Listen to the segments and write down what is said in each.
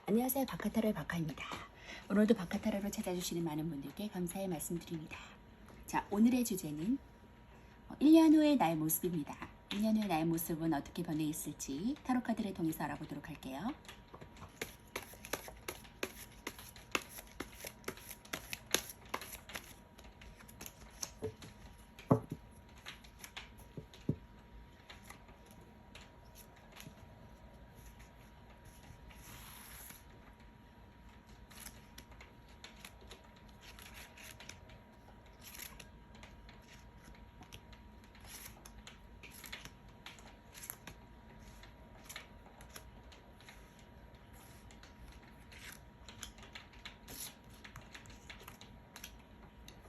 안녕하세요. 바카타로의 바카입니다. 오늘도 바카타로로 찾아주시는 많은 분들께 감사의 말씀드립니다. 자, 오늘의 주제는 1년 후의 나의 모습입니다. 1년 후의 나의 모습은 어떻게 변해 있을지 타로 카드를 통해서 알아보도록 할게요.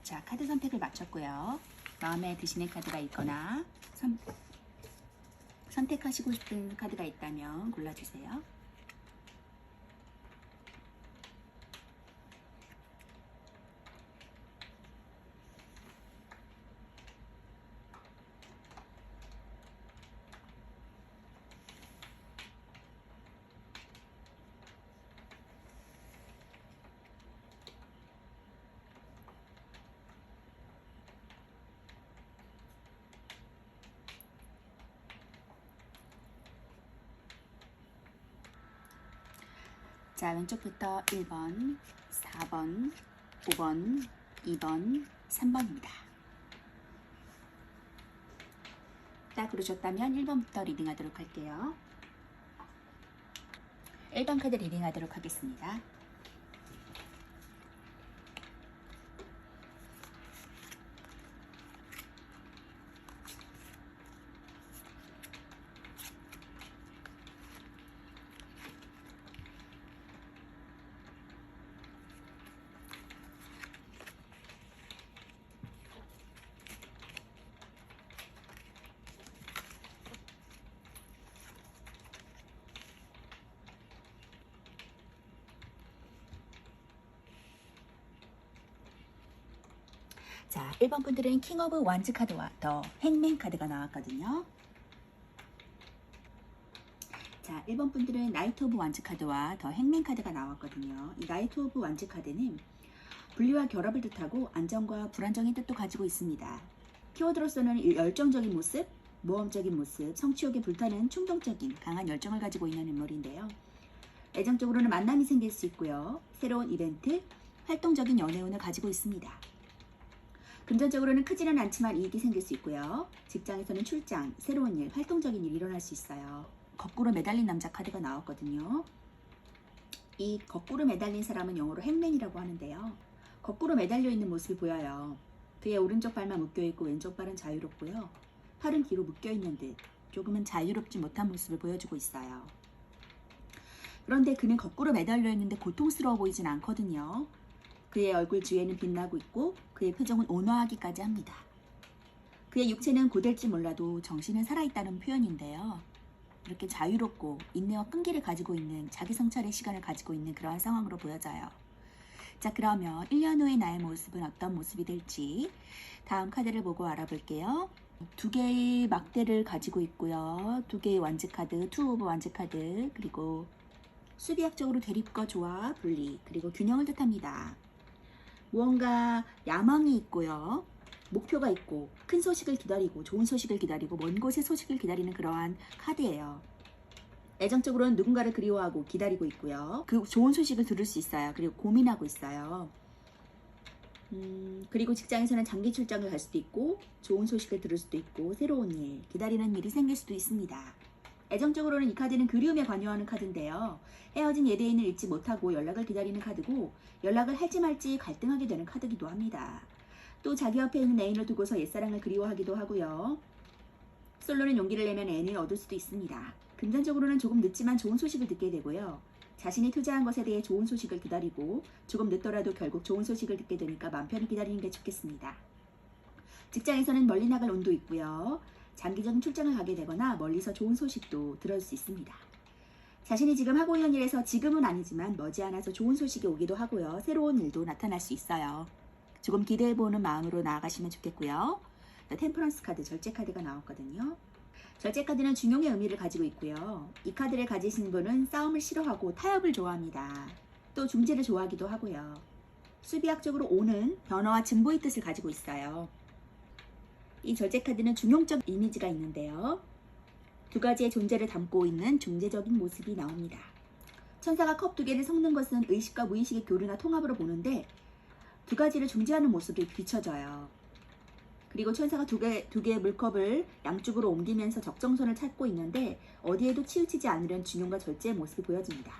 자, 카드 선택을 마쳤고요. 마음에 드시는 카드가 있거나 선택하시고 싶은 카드가 있다면 골라주세요. 자, 왼쪽부터 1번, 4번, 5번, 2번, 3번입니다. 딱 그러셨다면 1번부터 리딩하도록 할게요. 1번 카드 리딩하도록 하겠습니다. 자, 1번 분들은 킹 오브 완즈 카드와 더 행맨 카드가 나왔거든요. 자, 1번 분들은 나이트 오브 완즈 카드와 더 행맨 카드가 나왔거든요. 이 나이트 오브 완즈 카드는 분리와 결합을 뜻하고 안정과 불안정의 뜻도 가지고 있습니다. 키워드로서는 열정적인 모습, 모험적인 모습, 성취욕에 불타는 충동적인 강한 열정을 가지고 있는 인물인데요. 애정적으로는 만남이 생길 수 있고요. 새로운 이벤트, 활동적인 연애운을 가지고 있습니다. 금전적으로는 크지는 않지만 이익이 생길 수 있고요. 직장에서는 출장, 새로운 일, 활동적인 일이 일어날 수 있어요. 거꾸로 매달린 남자 카드가 나왔거든요. 이 거꾸로 매달린 사람은 영어로 행맨이라고 하는데요. 거꾸로 매달려 있는 모습이 보여요. 그의 오른쪽 발만 묶여있고 왼쪽 발은 자유롭고요. 팔은 뒤로 묶여있는 듯 조금은 자유롭지 못한 모습을 보여주고 있어요. 그런데 그는 거꾸로 매달려 있는데 고통스러워 보이진 않거든요. 그의 얼굴 주위에는 빛나고 있고 그의 표정은 온화하기까지 합니다. 그의 육체는 고될지 몰라도 정신은 살아있다는 표현인데요. 이렇게 자유롭고 인내와 끈기를 가지고 있는 자기 성찰의 시간을 가지고 있는 그러한 상황으로 보여져요. 자, 그러면 1년 후의 나의 모습은 어떤 모습이 될지 다음 카드를 보고 알아볼게요. 두 개의 막대를 가지고 있고요. 두 개의 완즈 카드, 투 오브 완즈 카드, 그리고 수비학적으로 대립과 조화, 분리, 그리고 균형을 뜻합니다. 무언가 야망이 있고요. 목표가 있고 큰 소식을 기다리고 좋은 소식을 기다리고 먼 곳의 소식을 기다리는 그러한 카드예요. 애정적으로는 누군가를 그리워하고 기다리고 있고요. 그 좋은 소식을 들을 수 있어요. 그리고 고민하고 있어요. 그리고 직장에서는 장기 출장을 갈 수도 있고 좋은 소식을 들을 수도 있고 새로운 일, 기다리는 일이 생길 수도 있습니다. 애정적으로는 이 카드는 그리움에 관여하는 카드인데요. 헤어진 예대인을 잊지 못하고 연락을 기다리는 카드고 연락을 할지 말지 갈등하게 되는 카드기도 합니다. 또 자기 옆에 있는 애인을 두고서 옛사랑을 그리워하기도 하고요. 솔로는 용기를 내면 애인을 얻을 수도 있습니다. 금전적으로는 조금 늦지만 좋은 소식을 듣게 되고요. 자신이 투자한 것에 대해 좋은 소식을 기다리고 조금 늦더라도 결국 좋은 소식을 듣게 되니까 맘 편히 기다리는 게 좋겠습니다. 직장에서는 멀리 나갈 운도 있고요. 장기적인 출장을 가게 되거나 멀리서 좋은 소식도 들을 수 있습니다. 자신이 지금 하고 있는 일에서 지금은 아니지만 머지않아서 좋은 소식이 오기도 하고요. 새로운 일도 나타날 수 있어요. 조금 기대해보는 마음으로 나아가시면 좋겠고요. 템퍼런스 카드, 절제 카드가 나왔거든요. 절제 카드는 중용의 의미를 가지고 있고요. 이 카드를 가지신 분은 싸움을 싫어하고 타협을 좋아합니다. 또 중재를 좋아하기도 하고요. 수비학적으로 5는 변화와 진보의 뜻을 가지고 있어요. 이 절제 카드는 중용적 이미지가 있는데요. 두 가지의 존재를 담고 있는 중재적인 모습이 나옵니다. 천사가 컵 2개를 섞는 것은 의식과 무의식의 교류나 통합으로 보는데 두 가지를 중재하는 모습이 비춰져요. 그리고 천사가 두 개의 물컵을 양쪽으로 옮기면서 적정선을 찾고 있는데 어디에도 치우치지 않으려는 중용과 절제의 모습이 보여집니다.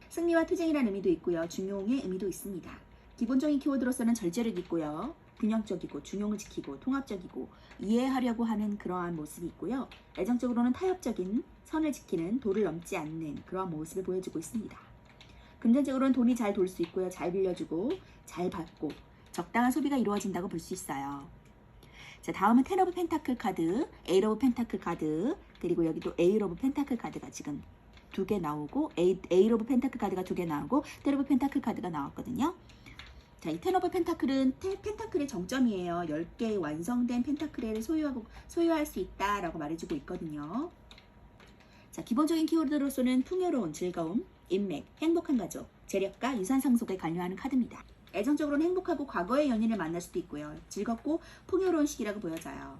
승리와 투쟁이라는 의미도 있고요. 중용의 의미도 있습니다. 기본적인 키워드로서는 절제를 잇고요. 균형적이고 중용을 지키고 통합적이고 이해하려고 하는 그러한 모습이 있고요. 애정적으로는 타협적인 선을 지키는 도를 넘지 않는 그러한 모습을 보여주고 있습니다. 금전적으로는 돈이 잘 돌 수 있고요. 잘 빌려주고 잘 받고 적당한 소비가 이루어진다고 볼 수 있어요. 자, 다음은 텐 오브 펜타클 카드, 에잇 오브 펜타클 카드, 그리고 여기도 에잇 오브 펜타클 카드가 지금 2개 나오고 에잇 오브 펜타클 카드가 2개 나오고 텐 오브 펜타클 카드가 나왔거든요. 자, 이 텐 오브 펜타클은 펜타클의 정점이에요. 10개의 완성된 펜타클을 소유할 수 있다라고 말해주고 있거든요. 자, 기본적인 키워드로서는 풍요로운 즐거움, 인맥, 행복한 가족, 재력과 유산 상속에 관여하는 카드입니다. 애정적으로는 행복하고 과거의 연인을 만날 수도 있고요. 즐겁고 풍요로운 시기라고 보여져요.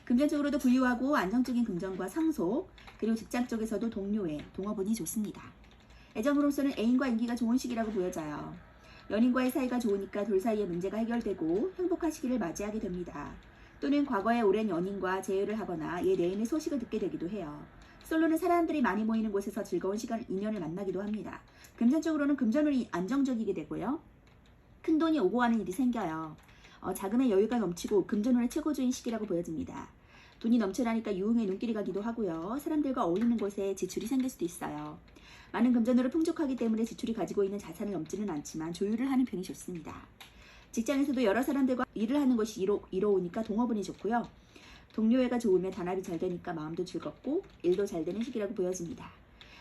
금전적으로도 부유하고 안정적인 금전과 상속, 그리고 직장 쪽에서도 동료애, 동업운이 좋습니다. 애정으로서는 애인과 인기가 좋은 시기라고 보여져요. 연인과의 사이가 좋으니까 둘 사이의 문제가 해결되고 행복한 시기를 맞이하게 됩니다. 또는 과거의 오랜 연인과 재회를 하거나 옛 애인의 소식을 듣게 되기도 해요. 솔로는 사람들이 많이 모이는 곳에서 즐거운 인연을 만나기도 합니다. 금전적으로는 금전운이 안정적이게 되고요. 큰돈이 오고 가는 일이 생겨요. 자금의 여유가 넘치고 금전운의 최고조인 시기라고 보여집니다. 돈이 넘쳐나니까 유흥에 눈길이 가기도 하고요. 사람들과 어울리는 곳에 지출이 생길 수도 있어요. 많은 금전으로 풍족하기 때문에 지출이 가지고 있는 자산을 넘지는 않지만 조율을 하는 편이 좋습니다. 직장에서도 여러 사람들과 일을 하는 것이 이로우니까 동업운이 좋고요. 동료애가 좋으면 단합이 잘 되니까 마음도 즐겁고 일도 잘 되는 시기라고 보여집니다.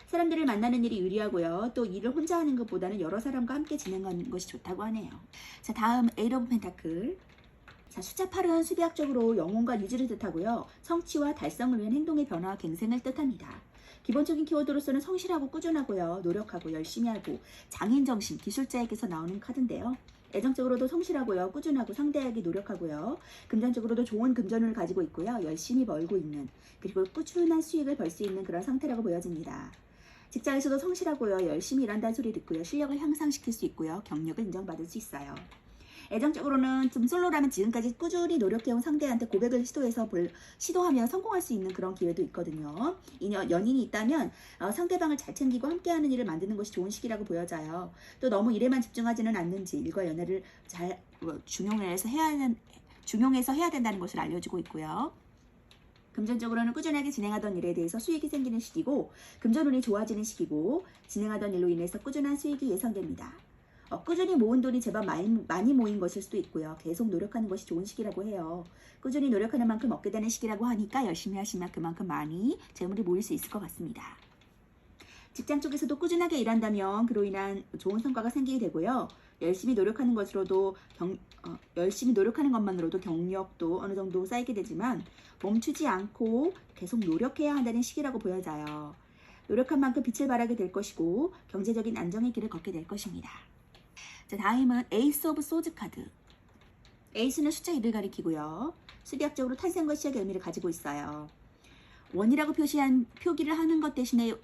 사람들을 만나는 일이 유리하고요. 또 일을 혼자 하는 것보다는 여러 사람과 함께 진행하는 것이 좋다고 하네요. 자, 다음 에잇 오브 펜타클. 자, 숫자 8은 수비학적으로 영혼과 유지를 뜻하고요. 성취와 달성을 위한 행동의 변화와 갱생을 뜻합니다. 기본적인 키워드로서는 성실하고 꾸준하고요. 노력하고 열심히 하고 장인정신, 기술자에게서 나오는 카드인데요. 애정적으로도 성실하고요. 꾸준하고 상대에게 노력하고요. 금전적으로도 좋은 금전운을 가지고 있고요. 열심히 벌고 있는, 그리고 꾸준한 수익을 벌 수 있는 그런 상태라고 보여집니다. 직장에서도 성실하고요. 열심히 일한다는 소리 듣고요. 실력을 향상시킬 수 있고요. 경력을 인정받을 수 있어요. 애정적으로는 좀 솔로라면 지금까지 꾸준히 노력해온 상대한테 고백을 시도하면 성공할 수 있는 그런 기회도 있거든요. 연인이 있다면 상대방을 잘 챙기고 함께하는 일을 만드는 것이 좋은 시기라고 보여져요. 또 너무 일에만 집중하지는 않는지 일과 연애를 잘 중용해서 해야 된다는 것을 알려주고 있고요. 금전적으로는 꾸준하게 진행하던 일에 대해서 수익이 생기는 시기고 금전운이 좋아지는 시기고 진행하던 일로 인해서 꾸준한 수익이 예상됩니다. 꾸준히 모은 돈이 제법 많이 모인 것일 수도 있고요. 계속 노력하는 것이 좋은 시기라고 해요. 꾸준히 노력하는 만큼 얻게 되는 시기라고 하니까 열심히 하시면 그만큼 많이 재물이 모일 수 있을 것 같습니다. 직장 쪽에서도 꾸준하게 일한다면 그로 인한 좋은 성과가 생기게 되고요. 열심히 노력하는 것만으로도 경력도 어느 정도 쌓이게 되지만 멈추지 않고 계속 노력해야 한다는 시기라고 보여져요. 노력한 만큼 빛을 발하게 될 것이고 경제적인 안정의 길을 걷게 될 것입니다. 자, 다음은 에이스 오브 소즈 카드. 에이스는 숫자 1을 가리키고요. 수비학적으로 탄생과 시작의 의미를 가지고 있어요. 원이라고 표기를 하는 것 대신에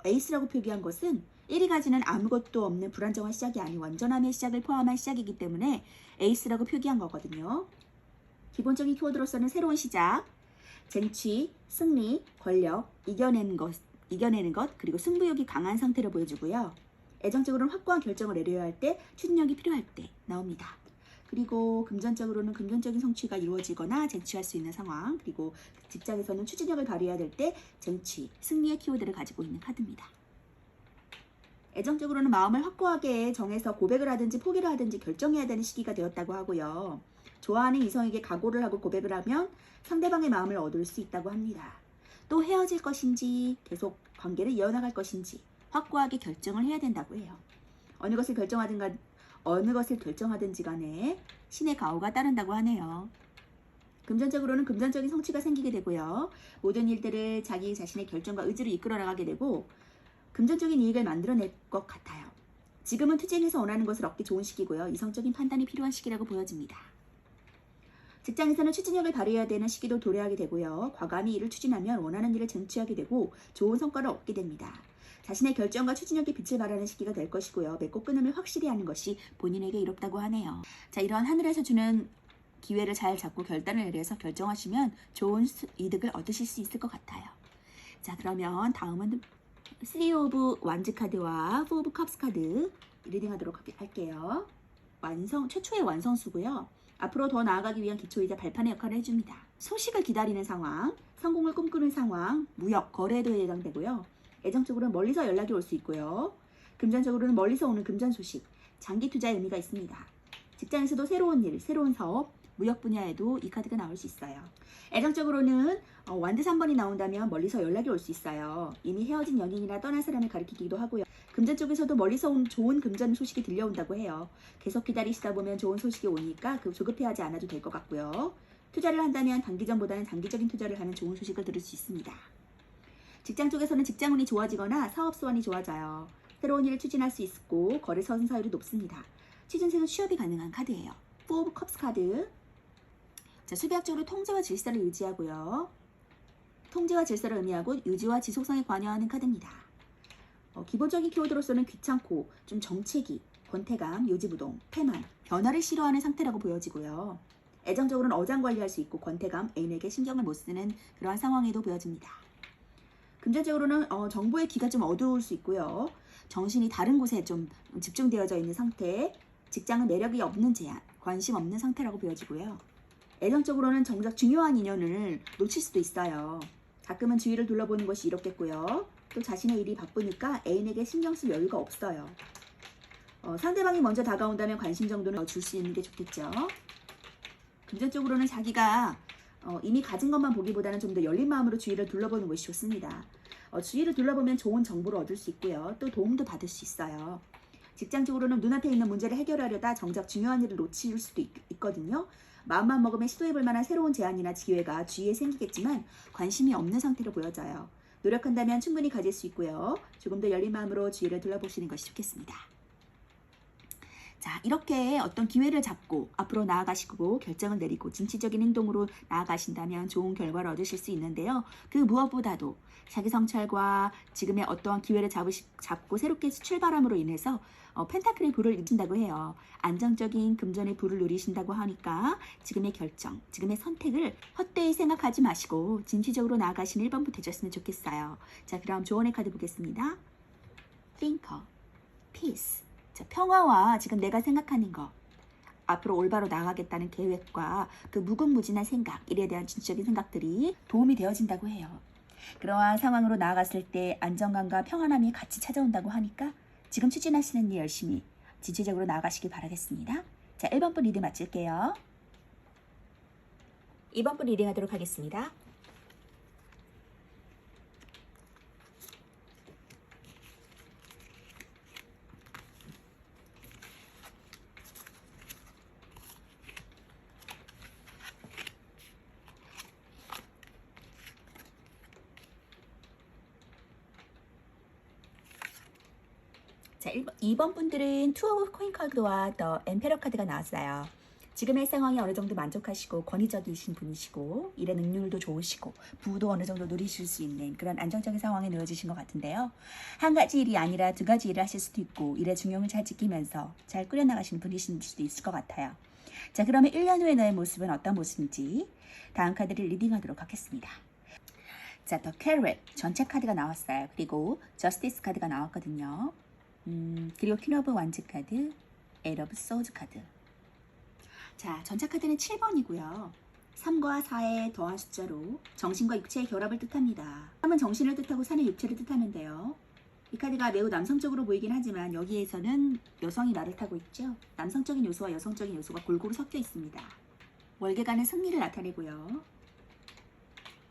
에이스라고 표기한 것은 1이 가지는 아무것도 없는 불안정한 시작이 아닌 완전함의 시작을 포함한 시작이기 때문에 에이스라고 표기한 거거든요. 기본적인 키워드로서는 새로운 시작, 쟁취, 승리, 권력, 이겨내는 것, 그리고 승부욕이 강한 상태를 보여주고요. 애정적으로는 확고한 결정을 내려야 할 때, 추진력이 필요할 때 나옵니다. 그리고 금전적으로는 금전적인 성취가 이루어지거나 쟁취할 수 있는 상황, 그리고 직장에서는 추진력을 발휘해야 될 때 쟁취, 승리의 키워드를 가지고 있는 카드입니다. 애정적으로는 마음을 확고하게 정해서 고백을 하든지 포기를 하든지 결정해야 되는 시기가 되었다고 하고요. 좋아하는 이성에게 각오를 하고 고백을 하면 상대방의 마음을 얻을 수 있다고 합니다. 또 헤어질 것인지 계속 관계를 이어나갈 것인지 확고하게 결정을 해야 된다고 해요. 어느 것을 결정하든지 간에 신의 가호가 따른다고 하네요. 금전적으로는 금전적인 성취가 생기게 되고요. 모든 일들을 자기 자신의 결정과 의지로 이끌어 나가게 되고 금전적인 이익을 만들어낼 것 같아요. 지금은 투쟁해서 원하는 것을 얻기 좋은 시기고요. 이성적인 판단이 필요한 시기라고 보여집니다. 직장에서는 추진력을 발휘해야 되는 시기도 도래하게 되고요. 과감히 일을 추진하면 원하는 일을 쟁취하게 되고 좋은 성과를 얻게 됩니다. 자신의 결정과 추진력에 빛을 발하는 시기가 될 것이고요. 맺고 끊음을 확실히 하는 것이 본인에게 이롭다고 하네요. 자, 이런 하늘에서 주는 기회를 잘 잡고 결단을 내려서 결정하시면 좋은 이득을 얻으실 수 있을 것 같아요. 자, 그러면 다음은 3 오브 완즈 카드와 4 오브 컵스 카드 리딩하도록 할게요. 최초의 완성수고요. 앞으로 더 나아가기 위한 기초이자 발판의 역할을 해줍니다. 소식을 기다리는 상황, 성공을 꿈꾸는 상황, 무역, 거래에도 해당되고요. 애정적으로는 멀리서 연락이 올 수 있고요. 금전적으로는 멀리서 오는 금전 소식, 장기 투자의 의미가 있습니다. 직장에서도 새로운 일, 새로운 사업, 무역 분야에도 이 카드가 나올 수 있어요. 애정적으로는 완드 3번이 나온다면 멀리서 연락이 올 수 있어요. 이미 헤어진 연인이나 떠난 사람을 가리키기도 하고요. 금전 쪽에서도 멀리서 온 좋은 금전 소식이 들려온다고 해요. 계속 기다리시다 보면 좋은 소식이 오니까 조급해하지 않아도 될 것 같고요. 투자를 한다면 단기전보다는 장기적인 투자를 하는 좋은 소식을 들을 수 있습니다. 직장 쪽에서는 직장운이 좋아지거나 사업 수완이 좋아져요. 새로운 일을 추진할 수 있고 거래 선사율이 높습니다. 취준생은 취업이 가능한 카드예요. 4 오브 컵스 카드. 자, 수비학적으로 통제와 질서를 유지하고요. 통제와 질서를 의미하고 유지와 지속성에 관여하는 카드입니다. 기본적인 키워드로서는 귀찮고 좀 정체기, 권태감, 요지부동, 패만, 변화를 싫어하는 상태라고 보여지고요. 애정적으로는 어장관리할 수 있고 권태감, 애인에게 신경을 못 쓰는 그러한 상황에도 보여집니다. 금전적으로는 정보의 귀가 좀 어두울 수 있고요. 정신이 다른 곳에 좀 집중되어져 있는 상태, 직장은 매력이 없는 제한, 관심 없는 상태라고 보여지고요. 애정적으로는 정작 중요한 인연을 놓칠 수도 있어요. 가끔은 주위를 둘러보는 것이 이롭겠고요. 또 자신의 일이 바쁘니까 애인에게 신경 쓸 여유가 없어요. 상대방이 먼저 다가온다면 관심 정도는 줄 수 있는 게 좋겠죠. 금전적으로는 자기가 이미 가진 것만 보기보다는 좀 더 열린 마음으로 주위를 둘러보는 것이 좋습니다. 주위를 둘러보면 좋은 정보를 얻을 수 있고요. 또 도움도 받을 수 있어요. 직장적으로는 눈앞에 있는 문제를 해결하려다 정작 중요한 일을 놓칠 수도 있거든요. 마음만 먹으면 시도해볼 만한 새로운 제안이나 기회가 주위에 생기겠지만 관심이 없는 상태로 보여져요. 노력한다면 충분히 가질 수 있고요. 조금 더 열린 마음으로 주위를 둘러보시는 것이 좋겠습니다. 자, 이렇게 어떤 기회를 잡고 앞으로 나아가시고 결정을 내리고 진취적인 행동으로 나아가신다면 좋은 결과를 얻으실 수 있는데요. 그 무엇보다도 자기 성찰과 지금의 어떠한 기회를 잡고 새롭게 출발함으로 인해서 펜타클의 부를 누리신다고 해요. 안정적인 금전의 부를 누리신다고 하니까 지금의 결정, 지금의 선택을 헛되이 생각하지 마시고 진취적으로 나아가시는 1번부터 되셨으면 좋겠어요. 자, 그럼 조언의 카드 보겠습니다. Thinker, Peace. 자, 평화와 지금 내가 생각하는 것, 앞으로 올바로 나아가겠다는 계획과 그 무궁무진한 생각, 일에 대한 진취적인 생각들이 도움이 되어진다고 해요. 그러한 상황으로 나아갔을 때 안정감과 평안함이 같이 찾아온다고 하니까 지금 추진하시는 일 열심히 진취적으로 나아가시길 바라겠습니다. 자, 1번 분 리딩 마칠게요. 2번 분 리딩 하도록 하겠습니다. 자, 2번 분들은 투 오브 코인 카드와 더 엠페러 카드가 나왔어요. 지금의 상황이 어느 정도 만족하시고 권위적이신 분이시고 일의 능률도 좋으시고 부도 어느 정도 누리실 수 있는 그런 안정적인 상황에 놓여지신 것 같은데요. 한 가지 일이 아니라 두 가지 일을 하실 수도 있고 일의 중용을 잘 지키면서 잘 꾸려나가시는 분이실 수도 있을 것 같아요. 자, 그러면 1년 후의 너의 모습은 어떤 모습인지 다음 카드를 리딩하도록 하겠습니다. 자, 더 캐럿 전체 카드가 나왔어요. 그리고 저스티스 카드가 나왔거든요. 그리고 퀸 오브 완즈 카드, 에잇 오브 소드 카드. 자, 전체 카드는 7번이고요. 3과 4의 더한 숫자로 정신과 육체의 결합을 뜻합니다. 3은 정신을 뜻하고 4는 육체를 뜻하는데요. 이 카드가 매우 남성적으로 보이긴 하지만 여기에서는 여성이 나를 타고 있죠. 남성적인 요소와 여성적인 요소가 골고루 섞여 있습니다. 월계관은 승리를 나타내고요.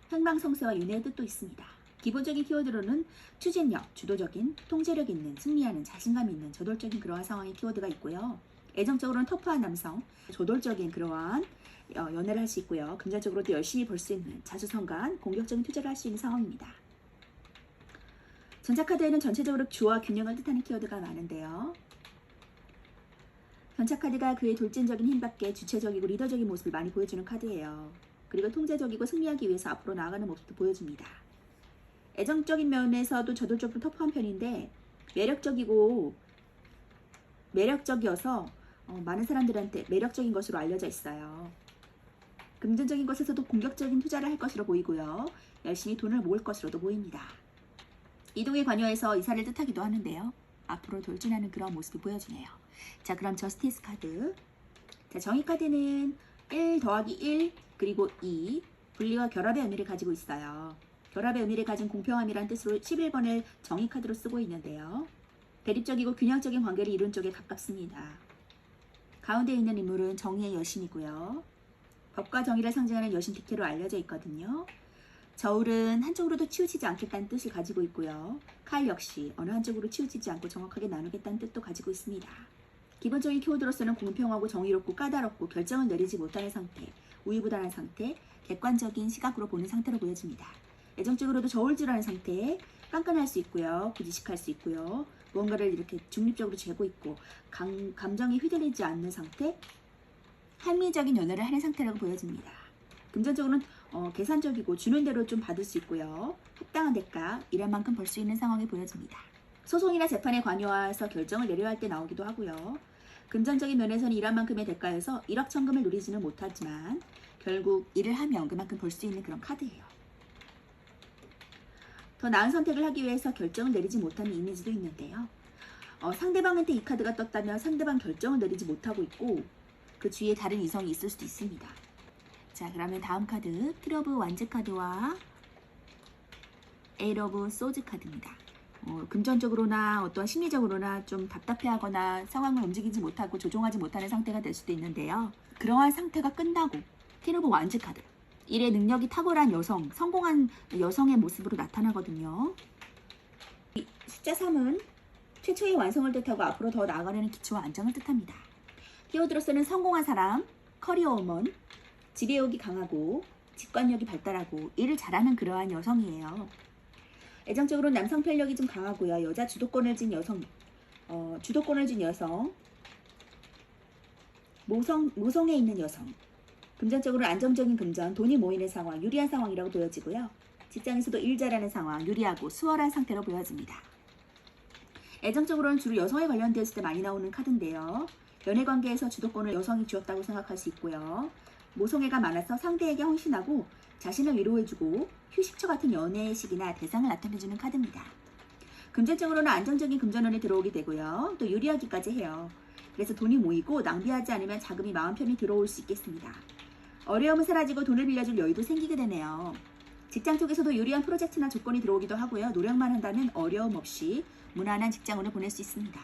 흥망성쇠와 윤회의 뜻도 있습니다. 기본적인 키워드로는 추진력, 주도적인, 통제력 있는, 승리하는, 자신감 있는, 저돌적인 그러한 상황의 키워드가 있고요. 애정적으로는 터프한 남성, 저돌적인 그러한 연애를 할 수 있고요. 금전적으로도 열심히 벌 수 있는 자수성가한 공격적인 투자를 할 수 있는 상황입니다. 전차카드에는 전체적으로 주와 균형을 뜻하는 키워드가 많은데요. 전차카드가 그의 돌진적인 힘밖에 주체적이고 리더적인 모습을 많이 보여주는 카드예요. 그리고 통제적이고 승리하기 위해서 앞으로 나아가는 모습도 보여줍니다. 애정적인 면에서도 저돌적으로 터프한 편인데 매력적이어서 많은 사람들한테 매력적인 것으로 알려져 있어요. 금전적인 것에서도 공격적인 투자를 할 것으로 보이고요. 열심히 돈을 모을 것으로도 보입니다. 이동에 관여해서 이사를 뜻하기도 하는데요. 앞으로 돌진하는 그런 모습을 보여주네요. 자, 그럼 저스티스 카드. 자, 정의 카드는 1 더하기 1 그리고 2 분리와 결합의 의미를 가지고 있어요. 결합의 의미를 가진 공평함이란 뜻으로 11번을 정의 카드로 쓰고 있는데요. 대립적이고 균형적인 관계를 이룬 쪽에 가깝습니다. 가운데 있는 인물은 정의의 여신이고요. 법과 정의를 상징하는 여신 뒷태로 알려져 있거든요. 저울은 한쪽으로도 치우치지 않겠다는 뜻을 가지고 있고요. 칼 역시 어느 한쪽으로 치우치지 않고 정확하게 나누겠다는 뜻도 가지고 있습니다. 기본적인 키워드로서는 공평하고 정의롭고 까다롭고 결정을 내리지 못하는 상태, 우유부단한 상태, 객관적인 시각으로 보는 상태로 보여집니다. 애정적으로도 저울질하는 상태, 깐깐할 수 있고요. 부지식할 수 있고요. 무언가를 이렇게 중립적으로 재고 있고 감정이 휘둘리지 않는 상태, 합리적인 연애를 하는 상태라고 보여집니다. 금전적으로는 계산적이고 주는 대로 좀 받을 수 있고요. 합당한 대가, 일한 만큼 벌 수 있는 상황이 보여집니다. 소송이나 재판에 관여해서 결정을 내려야 할 때 나오기도 하고요. 금전적인 면에서는 일한 만큼의 대가에서 일확천금을 누리지는 못하지만 결국 일을 하면 그만큼 벌 수 있는 그런 카드예요. 더 나은 선택을 하기 위해서 결정을 내리지 못하는 이미지도 있는데요. 상대방한테 이 카드가 떴다면 상대방 결정을 내리지 못하고 있고 그 주위에 다른 이성이 있을 수도 있습니다. 자, 그러면 다음 카드 킬 오브 완즈 카드와 에잇 오브 소즈 카드입니다. 금전적으로나 어떤 심리적으로나 좀 답답해하거나 상황을 움직이지 못하고 조종하지 못하는 상태가 될 수도 있는데요. 그러한 상태가 끝나고 킬 오브 완즈 카드, 일의 능력이 탁월한 여성, 성공한 여성의 모습으로 나타나거든요. 숫자 3은 최초의 완성을 뜻하고 앞으로 더 나아가려는 기초와 안정을 뜻합니다. 키워드로서는 성공한 사람, 커리어 우먼, 지배욕이 강하고 직관력이 발달하고 일을 잘하는 그러한 여성이에요. 애정적으로 남성 편력이 좀 강하고요. 여자 주도권을 쥔 여성, 모성에 있는 여성. 금전적으로 안정적인 금전, 돈이 모이는 상황, 유리한 상황이라고 보여지고요. 직장에서도 일 잘하는 상황, 유리하고 수월한 상태로 보여집니다. 애정적으로는 주로 여성에 관련되었을 때 많이 나오는 카드인데요. 연애관계에서 주도권을 여성이 쥐었다고 생각할 수 있고요. 모성애가 많아서 상대에게 헌신하고 자신을 위로해주고 휴식처 같은 연애의 시기나 대상을 나타내주는 카드입니다. 금전적으로는 안정적인 금전운이 들어오게 되고요. 또 유리하기까지 해요. 그래서 돈이 모이고 낭비하지 않으면 자금이 마음 편히 들어올 수 있겠습니다. 어려움은 사라지고 돈을 빌려줄 여유도 생기게 되네요. 직장 쪽에서도 유리한 프로젝트나 조건이 들어오기도 하고요. 노력만 한다면 어려움 없이 무난한 직장운을 보낼 수 있습니다.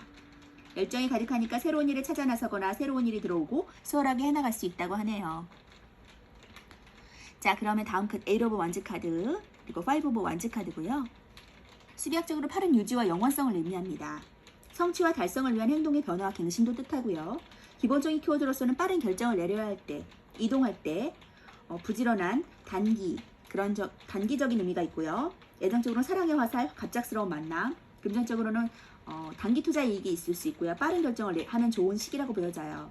열정이 가득하니까 새로운 일에 찾아 나서거나 새로운 일이 들어오고 수월하게 해나갈 수 있다고 하네요. 자, 그러면 다음 카드 에잇 오브 완즈 카드 그리고 5 오브 완즈 카드고요. 수비학적으로 8은 유지와 영원성을 의미합니다. 성취와 달성을 위한 행동의 변화와 갱신도 뜻하고요. 기본적인 키워드로서는 빠른 결정을 내려야 할 때, 이동할 때 부지런한 단기적인 의미가 있고요. 예정적으로는 사랑의 화살, 갑작스러운 만남, 금전적으로는 단기 투자 이익이 있을 수 있고요. 빠른 결정을 하면 좋은 시기라고 보여져요.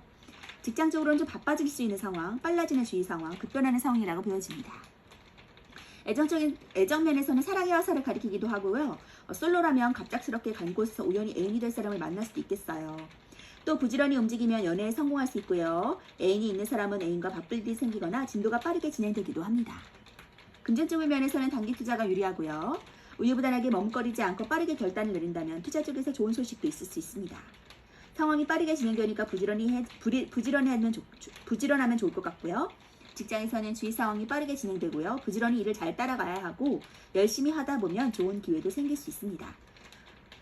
직장적으로는 좀 바빠질 수 있는 상황, 빨라지는 주의 상황, 급변하는 상황이라고 보여집니다. 애정 면에서는 사랑의 화살을 가리키기도 하고요. 솔로라면 갑작스럽게 간 곳에서 우연히 애인이 될 사람을 만날 수도 있겠어요. 또 부지런히 움직이면 연애에 성공할 수 있고요. 애인이 있는 사람은 애인과 바쁠 일이 생기거나 진도가 빠르게 진행되기도 합니다. 금전적인 면에서는 단기 투자가 유리하고요. 우유부단하게 머뭇거리지 않고 빠르게 결단을 내린다면 투자 쪽에서 좋은 소식도 있을 수 있습니다. 상황이 빠르게 진행되니까 부지런하면 좋을 것 같고요. 직장에서는 주위 상황이 빠르게 진행되고요. 부지런히 일을 잘 따라가야 하고 열심히 하다 보면 좋은 기회도 생길 수 있습니다.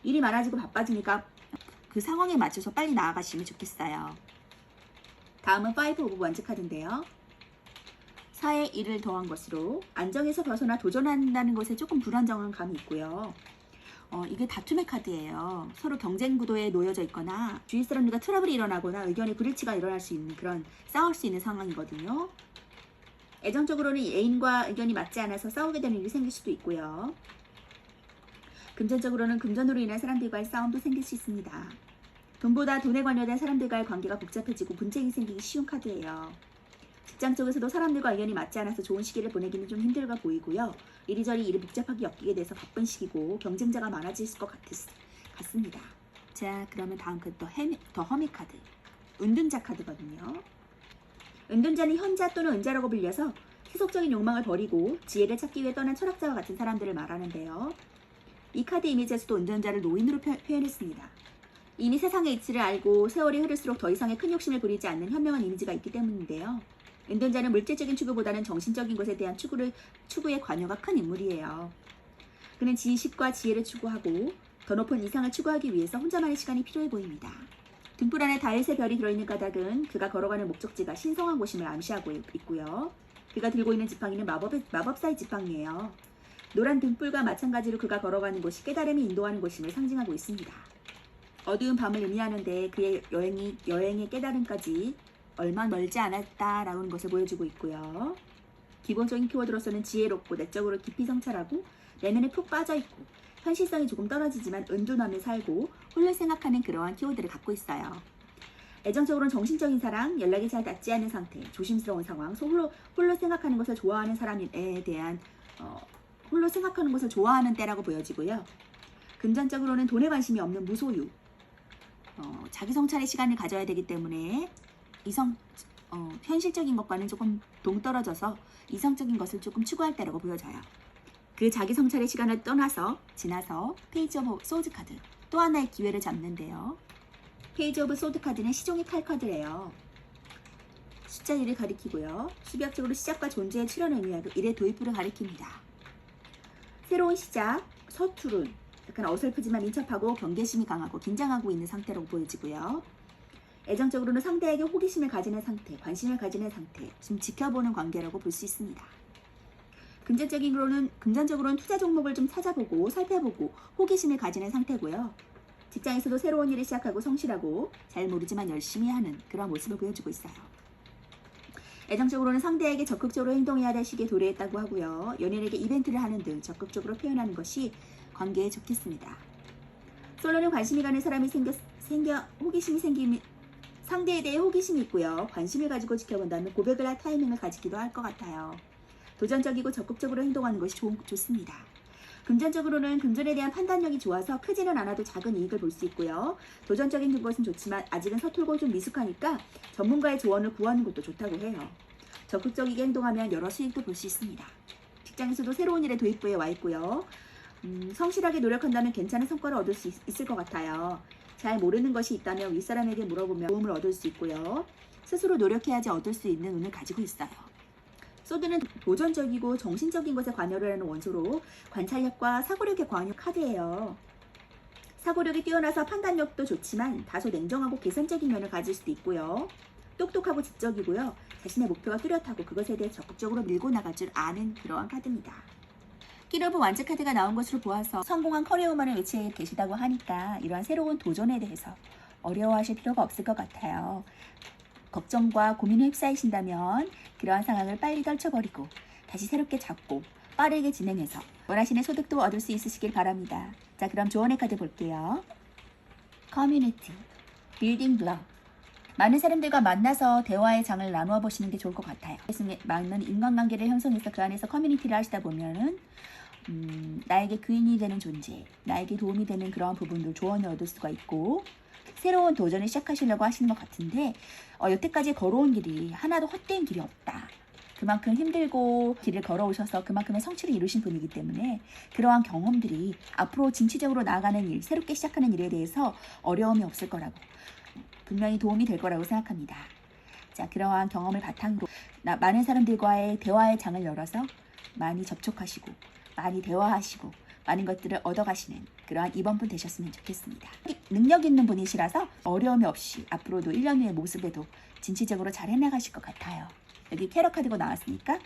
일이 많아지고 바빠지니까 그 상황에 맞춰서 빨리 나아가시면 좋겠어요. 다음은 5 오브 완즈 카드인데요. 4에 1을 더한 것으로 안정에서 벗어나 도전한다는 것에 조금 불안정한 감이 있고요. 이게 다툼의 카드예요. 서로 경쟁 구도에 놓여져 있거나 주위 사람들과 트러블이 일어나거나 의견의 불일치가 일어날 수 있는 그런 싸울 수 있는 상황이거든요. 애정적으로는 애인과 의견이 맞지 않아서 싸우게 되는 일이 생길 수도 있고요. 금전적으로는 금전으로 인한 사람들과의 싸움도 생길 수 있습니다. 돈보다 돈에 관여된 사람들과의 관계가 복잡해지고 분쟁이 생기기 쉬운 카드예요. 직장 쪽에서도 사람들과 의견이 맞지 않아서 좋은 시기를 보내기는 좀 힘들어 보이고요. 이리저리 일이 복잡하게 엮이게 돼서 바쁜 시기고 경쟁자가 많아질 것 같습니다. 자, 그러면 다음 카드 더 허미 카드. 은둔자 카드거든요. 은둔자는 현자 또는 은자라고 불려서 세속적인 욕망을 버리고 지혜를 찾기 위해 떠난 철학자와 같은 사람들을 말하는데요. 이 카드 이미지에서도 은둔자를 노인으로 표현했습니다. 이미 세상의 이치를 알고 세월이 흐를수록 더 이상의 큰 욕심을 부리지 않는 현명한 이미지가 있기 때문인데요. 은둔자는 물질적인 추구보다는 정신적인 것에 대한 추구의 관여가 큰 인물이에요. 그는 지식과 지혜를 추구하고 더 높은 이상을 추구하기 위해서 혼자만의 시간이 필요해 보입니다. 등불 안에 다윗의 별이 들어있는 까닭은 그가 걸어가는 목적지가 신성한 곳임을 암시하고 있고요. 그가 들고 있는 지팡이는 마법사의 지팡이에요. 노란 등불과 마찬가지로 그가 걸어가는 곳이 깨달음이 인도하는 곳임을 상징하고 있습니다. 어두운 밤을 의미하는데 그의 여행의 깨달음까지 얼마 멀지 않았다라는 것을 보여주고 있고요. 기본적인 키워드로서는 지혜롭고 내적으로 깊이 성찰하고 내면에 푹 빠져있고 현실성이 조금 떨어지지만 은둔하며 살고 홀로 생각하는 그러한 키워드를 갖고 있어요. 애정적으로는 정신적인 사랑, 연락이 잘 닿지 않는 상태, 조심스러운 상황, 홀로 생각하는 것을 좋아하는 사람에 대한 홀로 생각하는 것을 좋아하는 때라고 보여지고요. 금전적으로는 돈에 관심이 없는 무소유, 자기 성찰의 시간을 가져야 되기 때문에 현실적인 것과는 조금 동떨어져서 이성적인 것을 조금 추구할 때라고 보여져요. 그 자기 성찰의 시간을 지나서 페이지 오브 소드 카드, 또 하나의 기회를 잡는데요. 페이지 오브 소드 카드는 시종의 칼 카드예요. 숫자 1을 가리키고요. 수비학적으로 시작과 존재의 출현을 의미하고 1의 도입부를 가리킵니다. 새로운 시작, 서투른, 약간 어설프지만 민첩하고 경계심이 강하고 긴장하고 있는 상태라고 보여지고요. 애정적으로는 상대에게 호기심을 가지는 상태, 관심을 가지는 상태, 좀 지켜보는 관계라고 볼 수 있습니다. 금전적으로는 투자 종목을 좀 찾아보고 살펴보고 호기심을 가지는 상태고요. 직장에서도 새로운 일을 시작하고 성실하고 잘 모르지만 열심히 하는 그런 모습을 보여주고 있어요. 애정적으로는 상대에게 적극적으로 행동해야 될 시기에 도래했다고 하고요. 연인에게 이벤트를 하는 등 적극적으로 표현하는 것이 관계에 좋겠습니다. 솔로는 관심이 가는 사람이 상대에 대해 호기심이 있고요. 관심을 가지고 지켜본다면 고백을 할 타이밍을 가지기도 할 것 같아요. 도전적이고 적극적으로 행동하는 것이 좋습니다. 금전적으로는 금전에 대한 판단력이 좋아서 크지는 않아도 작은 이익을 볼 수 있고요. 도전적인 것은 좋지만 아직은 서툴고 좀 미숙하니까 전문가의 조언을 구하는 것도 좋다고 해요. 적극적이게 행동하면 여러 수익도 볼 수 있습니다. 직장에서도 새로운 일에 도입부에 와 있고요. 성실하게 노력한다면 괜찮은 성과를 얻을 수 있을 것 같아요. 잘 모르는 것이 있다면 윗사람에게 물어보면 도움을 얻을 수 있고요. 스스로 노력해야지 얻을 수 있는 운을 가지고 있어요. 소드는 도전적이고 정신적인 것에 관여를 하는 원소로 관찰력과 사고력에 관여 카드예요. 사고력이 뛰어나서 판단력도 좋지만 다소 냉정하고 계산적인 면을 가질 수도 있고요. 똑똑하고 지적이고요. 자신의 목표가 뚜렷하고 그것에 대해 적극적으로 밀고 나갈 줄 아는 그러한 카드입니다. 키러브 완즈 카드가 나온 것으로 보아서 성공한 커리어우먼을 외치에 계시다고 하니까 이러한 새로운 도전에 대해서 어려워하실 필요가 없을 것 같아요. 걱정과 고민에 휩싸이신다면 그러한 상황을 빨리 떨쳐버리고 다시 새롭게 잡고 빠르게 진행해서 원하시는 소득도 얻을 수 있으시길 바랍니다. 자, 그럼 조언의 카드 볼게요. 커뮤니티, 빌딩 블럭. 많은 사람들과 만나서 대화의 장을 나누어 보시는 게 좋을 것 같아요. 많은 인간관계를 형성해서 그 안에서 커뮤니티를 하시다 보면은 나에게 귀인이 되는 존재, 나에게 도움이 되는 그러한 부분들 조언을 얻을 수가 있고 새로운 도전을 시작하시려고 하시는 것 같은데 여태까지 걸어온 길이 하나도 헛된 길이 없다. 그만큼 힘들고 길을 걸어오셔서 그만큼의 성취를 이루신 분이기 때문에 그러한 경험들이 앞으로 진취적으로 나아가는 일, 새롭게 시작하는 일에 대해서 어려움이 없을 거라고 분명히 도움이 될 거라고 생각합니다. 자, 그러한 경험을 바탕으로 많은 사람들과의 대화의 장을 열어서 많이 접촉하시고 많이 대화하시고 많은 것들을 얻어가시는 그러한 이번 분 되셨으면 좋겠습니다. 능력 있는 분이시라서 어려움이 없이 앞으로도 1년 후의 모습에도 진취적으로 잘 해나가실 것 같아요. 여기 캐럿 카드가 나왔으니까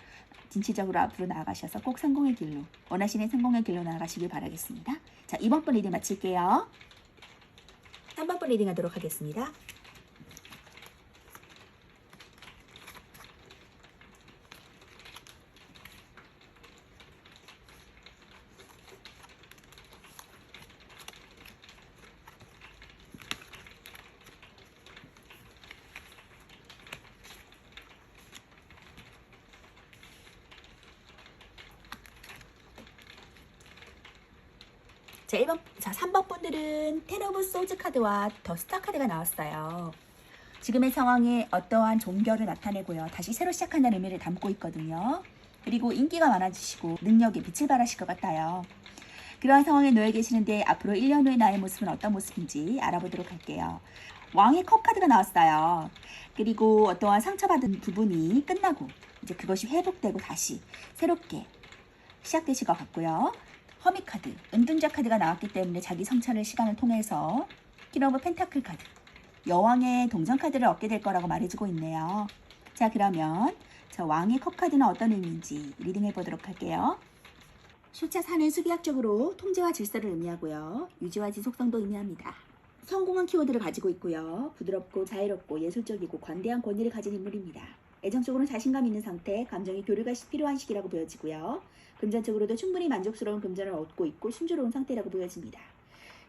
진취적으로 앞으로 나아가셔서 꼭 성공의 길로, 원하시는 성공의 길로 나아가시길 바라겠습니다. 자, 2번 번 리딩 마칠게요. 3번 번 리딩 하도록 하겠습니다. 자, 3번 분들은 텐 오브 소즈 카드와 더 스타 카드가 나왔어요. 지금의 상황에 어떠한 종결을 나타내고요. 다시 새로 시작한다는 의미를 담고 있거든요. 그리고 인기가 많아지시고 능력에 빛을 발하실 것 같아요. 그러한 상황에 놓여 계시는데 앞으로 1년 후의 나의 모습은 어떤 모습인지 알아보도록 할게요. 왕의 컵 카드가 나왔어요. 그리고 어떠한 상처받은 부분이 끝나고 이제 그것이 회복되고 다시 새롭게 시작되실 것 같고요. 허미 카드, 은둔자 카드가 나왔기 때문에 자기 성찰의 시간을 통해서 퀸 오브 펜타클 카드, 여왕의 동전 카드를 얻게 될 거라고 말해주고 있네요. 자, 그러면 저 왕의 컵 카드는 어떤 의미인지 리딩해 보도록 할게요. 숫자 4는 수비학적으로 통제와 질서를 의미하고요. 유지와 지속성도 의미합니다. 성공한 키워드를 가지고 있고요. 부드럽고 자유롭고 예술적이고 관대한 권위를 가진 인물입니다. 애정적으로는 자신감 있는 상태, 감정의 교류가 필요한 시기라고 보여지고요. 금전적으로도 충분히 만족스러운 금전을 얻고 있고 순조로운 상태라고 보여집니다.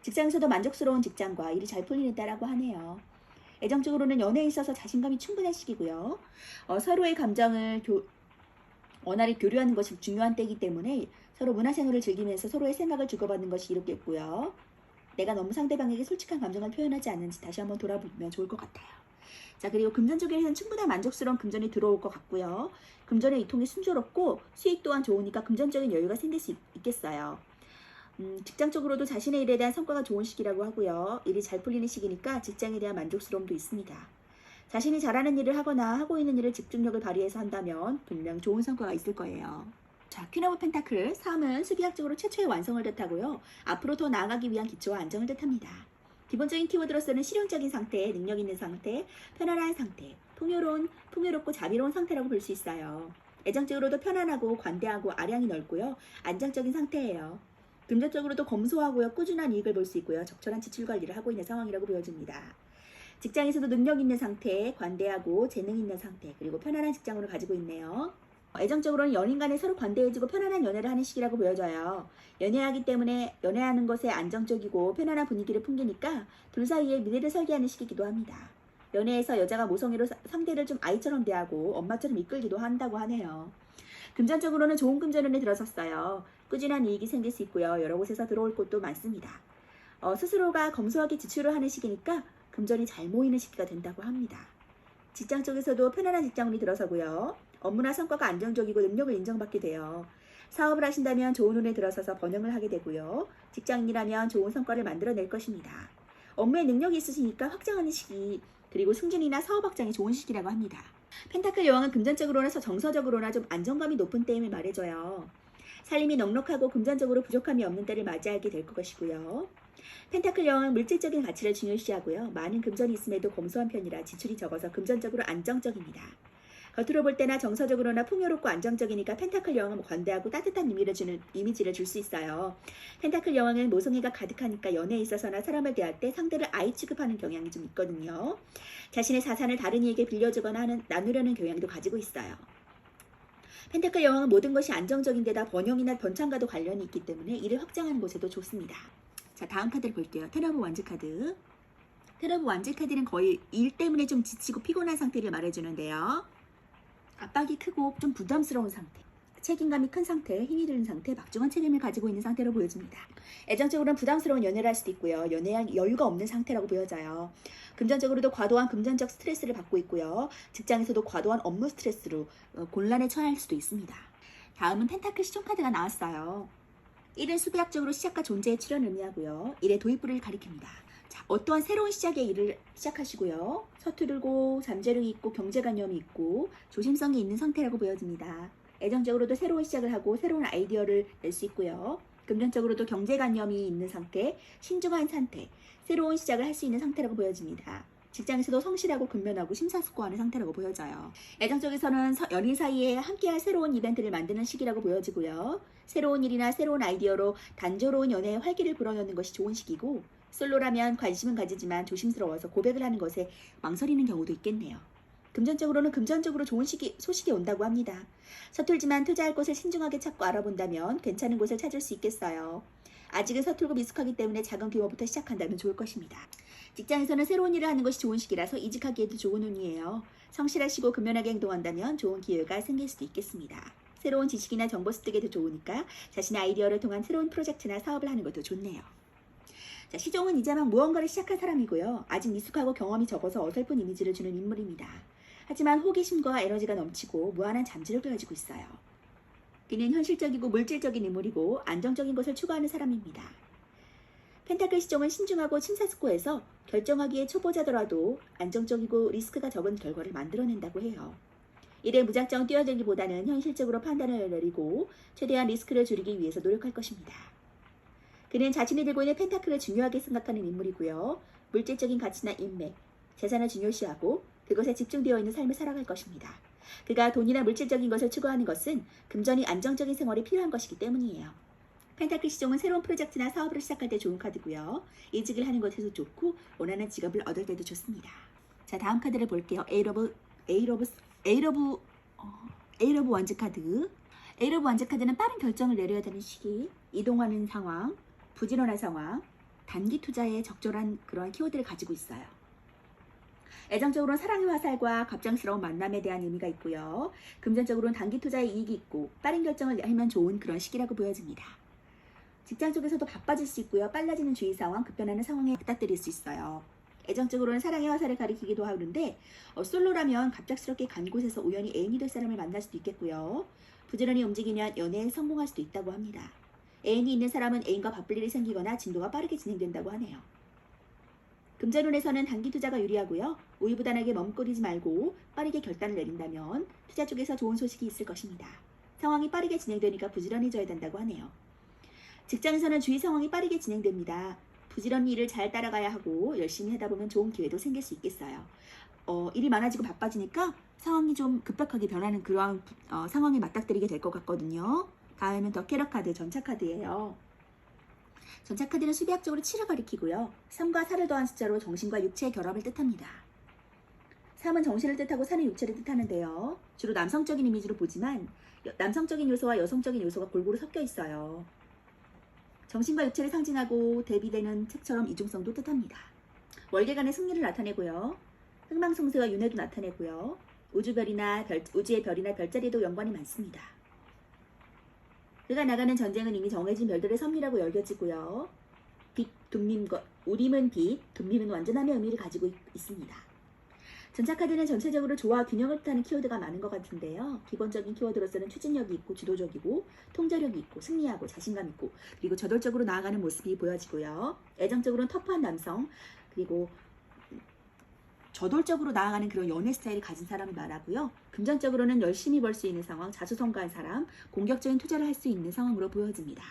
직장에서도 만족스러운 직장과 일이 잘 풀리는 때라고 하네요. 애정적으로는 연애에 있어서 자신감이 충분한 시기고요. 서로의 감정을 원활히 교류하는 것이 중요한 때이기 때문에 서로 문화생활을 즐기면서 서로의 생각을 주고받는 것이 이롭겠고요. 내가 너무 상대방에게 솔직한 감정을 표현하지 않는지 다시 한번 돌아보면 좋을 것 같아요. 자, 그리고 금전 쪽에서는 충분한 만족스러운 금전이 들어올 것 같고요. 금전의 이통이 순조롭고 수익 또한 좋으니까 금전적인 여유가 생길 수 있겠어요. 직장적으로도 자신의 일에 대한 성과가 좋은 시기라고 하고요. 일이 잘 풀리는 시기니까 직장에 대한 만족스러움도 있습니다. 자신이 잘하는 일을 하거나 하고 있는 일을 집중력을 발휘해서 한다면 분명 좋은 성과가 있을 거예요. 자, 퀸 오브 펜타클 3은 수비학적으로 최초의 완성을 뜻하고요. 앞으로 더 나아가기 위한 기초와 안정을 뜻합니다. 기본적인 키워드로서는 실용적인 상태, 능력 있는 상태, 편안한 상태, 풍요롭고 자비로운 상태라고 볼 수 있어요. 애정적으로도 편안하고 관대하고 아량이 넓고요. 안정적인 상태예요. 금전적으로도 검소하고요. 꾸준한 이익을 볼 수 있고요. 적절한 지출 관리를 하고 있는 상황이라고 보여집니다. 직장에서도 능력 있는 상태, 관대하고 재능 있는 상태, 그리고 편안한 직장으로 가지고 있네요. 애정적으로는 연인 간에 서로 관대해지고 편안한 연애를 하는 시기라고 보여져요. 연애하기 때문에 연애하는 것에 안정적이고 편안한 분위기를 풍기니까 둘 사이에 미래를 설계하는 시기이기도 합니다. 연애에서 여자가 모성애로 상대를 좀 아이처럼 대하고 엄마처럼 이끌기도 한다고 하네요. 금전적으로는 좋은 금전운에 들어섰어요. 꾸준한 이익이 생길 수 있고요. 여러 곳에서 들어올 곳도 많습니다. 스스로가 검소하게 지출을 하는 시기니까 금전이 잘 모이는 시기가 된다고 합니다. 직장 쪽에서도 편안한 직장운이 들어서고요. 업무나 성과가 안정적이고 능력을 인정받게 돼요. 사업을 하신다면 좋은 운에 들어서서 번영을 하게 되고요. 직장인이라면 좋은 성과를 만들어낼 것입니다. 업무에 능력이 있으시니까 확장하는 시기, 그리고 승진이나 사업 확장이 좋은 시기라고 합니다. 펜타클 여왕은 금전적으로나 정서적으로나 좀 안정감이 높은 때임을 말해줘요. 살림이 넉넉하고 금전적으로 부족함이 없는 때를 맞이하게 될 것이고요. 펜타클 여왕은 물질적인 가치를 중요시하고요. 많은 금전이 있음에도 검소한 편이라 지출이 적어서 금전적으로 안정적입니다. 겉으로 볼 때나 정서적으로나 풍요롭고 안정적이니까 펜타클 여왕은 관대하고 따뜻한 이미지를 줄 수 있어요. 펜타클 여왕은 모성애가 가득하니까 연애에 있어서나 사람을 대할 때 상대를 아이 취급하는 경향이 좀 있거든요. 자신의 자산을 다른 이에게 빌려주거나 나누려는 경향도 가지고 있어요. 펜타클 여왕은 모든 것이 안정적인 데다 번영이나 번창과도 관련이 있기 때문에 이를 확장하는 곳에도 좋습니다. 자, 다음 카드를 볼게요. 텐 오브 완즈 카드. 텐 오브 완즈 카드는 거의 일 때문에 좀 지치고 피곤한 상태를 말해주는데요. 압박이 크고 좀 부담스러운 상태, 책임감이 큰 상태, 힘이 드는 상태, 막중한 책임을 가지고 있는 상태로 보여집니다. 애정적으로는 부담스러운 연애를 할 수도 있고요. 연애할 여유가 없는 상태라고 보여져요. 금전적으로도 과도한 금전적 스트레스를 받고 있고요. 직장에서도 과도한 업무 스트레스로 곤란에 처할 수도 있습니다. 다음은 펜타클 시종 카드가 나왔어요. 1은 수비학적으로 시작과 존재의 출현을 의미하고요. 1의 도입부를 가리킵니다. 자, 어떠한 새로운 시작의 일을 시작하시고요. 서투르고 잠재력이 있고 경제관념이 있고 조심성이 있는 상태라고 보여집니다. 애정적으로도 새로운 시작을 하고 새로운 아이디어를 낼 수 있고요. 금전적으로도 경제관념이 있는 상태, 신중한 상태, 새로운 시작을 할 수 있는 상태라고 보여집니다. 직장에서도 성실하고 근면하고 심사숙고하는 상태라고 보여져요. 애정 쪽에서는 연인 사이에 함께할 새로운 이벤트를 만드는 시기라고 보여지고요. 새로운 일이나 새로운 아이디어로 단조로운 연애의 활기를 불어넣는 것이 좋은 시기고, 솔로라면 관심은 가지지만 조심스러워서 고백을 하는 것에 망설이는 경우도 있겠네요. 금전적으로는 금전적으로 좋은 소식이 온다고 합니다. 서툴지만 투자할 곳을 신중하게 찾고 알아본다면 괜찮은 곳을 찾을 수 있겠어요. 아직은 서툴고 미숙하기 때문에 작은 규모부터 시작한다면 좋을 것입니다. 직장에서는 새로운 일을 하는 것이 좋은 시기라서 이직하기에도 좋은 운이에요. 성실하시고 근면하게 행동한다면 좋은 기회가 생길 수도 있겠습니다. 새로운 지식이나 정보 습득에도 좋으니까 자신의 아이디어를 통한 새로운 프로젝트나 사업을 하는 것도 좋네요. 자, 시종은 이제 막 무언가를 시작한 사람이고요. 아직 미숙하고 경험이 적어서 어설픈 이미지를 주는 인물입니다. 하지만 호기심과 에너지가 넘치고 무한한 잠재력을 가지고 있어요. 그는 현실적이고 물질적인 인물이고 안정적인 것을 추구하는 사람입니다. 펜타클 시종은 신중하고 심사숙고해서 결정하기에 초보자더라도 안정적이고 리스크가 적은 결과를 만들어낸다고 해요. 이래 무작정 뛰어들기보다는 현실적으로 판단을 내리고 최대한 리스크를 줄이기 위해서 노력할 것입니다. 그는 자신이 들고 있는 펜타클을 중요하게 생각하는 인물이고요. 물질적인 가치나 인맥, 재산을 중요시하고 그것에 집중되어 있는 삶을 살아갈 것입니다. 그가 돈이나 물질적인 것을 추구하는 것은 금전이 안정적인 생활이 필요한 것이기 때문이에요. 펜타클 시종은 새로운 프로젝트나 사업을 시작할 때 좋은 카드고요. 이직을 하는 것에도 좋고 원하는 직업을 얻을 때도 좋습니다. 자, 다음 카드를 볼게요. 에이 러브 원즈 카드. 에이 러브 원즈 카드는 빠른 결정을 내려야 되는 시기, 이동하는 상황, 부지런한 상황, 단기 투자에 적절한 그런 키워드를 가지고 있어요. 애정적으로는 사랑의 화살과 갑작스러운 만남에 대한 의미가 있고요. 금전적으로는 단기 투자에 이익이 있고 빠른 결정을 하면 좋은 그런 시기라고 보여집니다. 직장 쪽에서도 바빠질 수 있고요. 빨라지는 주위 상황, 급변하는 상황에 맞닥뜨릴 수 있어요. 애정적으로는 사랑의 화살을 가리키기도 하는데 솔로라면 갑작스럽게 간 곳에서 우연히 애인이 될 사람을 만날 수도 있겠고요. 부지런히 움직이면 연애에 성공할 수도 있다고 합니다. 애인이 있는 사람은 애인과 바쁠 일이 생기거나 진도가 빠르게 진행된다고 하네요. 금전운에서는 단기 투자가 유리하고요. 우유부단하게 머뭇거리지 말고 빠르게 결단을 내린다면 투자 쪽에서 좋은 소식이 있을 것입니다. 상황이 빠르게 진행되니까 부지런해져야 된다고 하네요. 직장에서는 주위 상황이 빠르게 진행됩니다. 부지런히 일을 잘 따라가야 하고 열심히 하다 보면 좋은 기회도 생길 수 있겠어요. 일이 많아지고 바빠지니까 상황이 좀 급격하게 변하는 그러한 상황에 맞닥뜨리게 될 것 같거든요. 다음은 더 캐럿 카드, 전차 카드예요. 전차 카드는 수비학적으로 7을 가리키고요. 3과 4를 더한 숫자로 정신과 육체의 결합을 뜻합니다. 3은 정신을 뜻하고 4는 육체를 뜻하는데요. 주로 남성적인 이미지로 보지만 남성적인 요소와 여성적인 요소가 골고루 섞여 있어요. 정신과 육체를 상징하고 대비되는 책처럼 이중성도 뜻합니다. 월계관의 승리를 나타내고요. 흥망성쇠와 윤회도 나타내고요. 우주의 별이나 별자리도 연관이 많습니다. 그가 나가는 전쟁은 이미 정해진 별들의 섭리라고 여겨지고요. 빛, 둠림과 우림은 빛, 둠림은 완전함의 의미를 가지고 있습니다. 전차카드는 전체적으로 조화와 균형을 뜻하는 키워드가 많은 것 같은데요. 기본적인 키워드로서는 추진력이 있고 주도적이고 통제력이 있고 승리하고 자신감 있고 그리고 저돌적으로 나아가는 모습이 보여지고요. 애정적으로는 터프한 남성 그리고 저돌적으로 나아가는 그런 연애 스타일을 가진 사람을 말하고요. 금전적으로는 열심히 벌 수 있는 상황, 자수성가한 사람, 공격적인 투자를 할 수 있는 상황으로 보여집니다.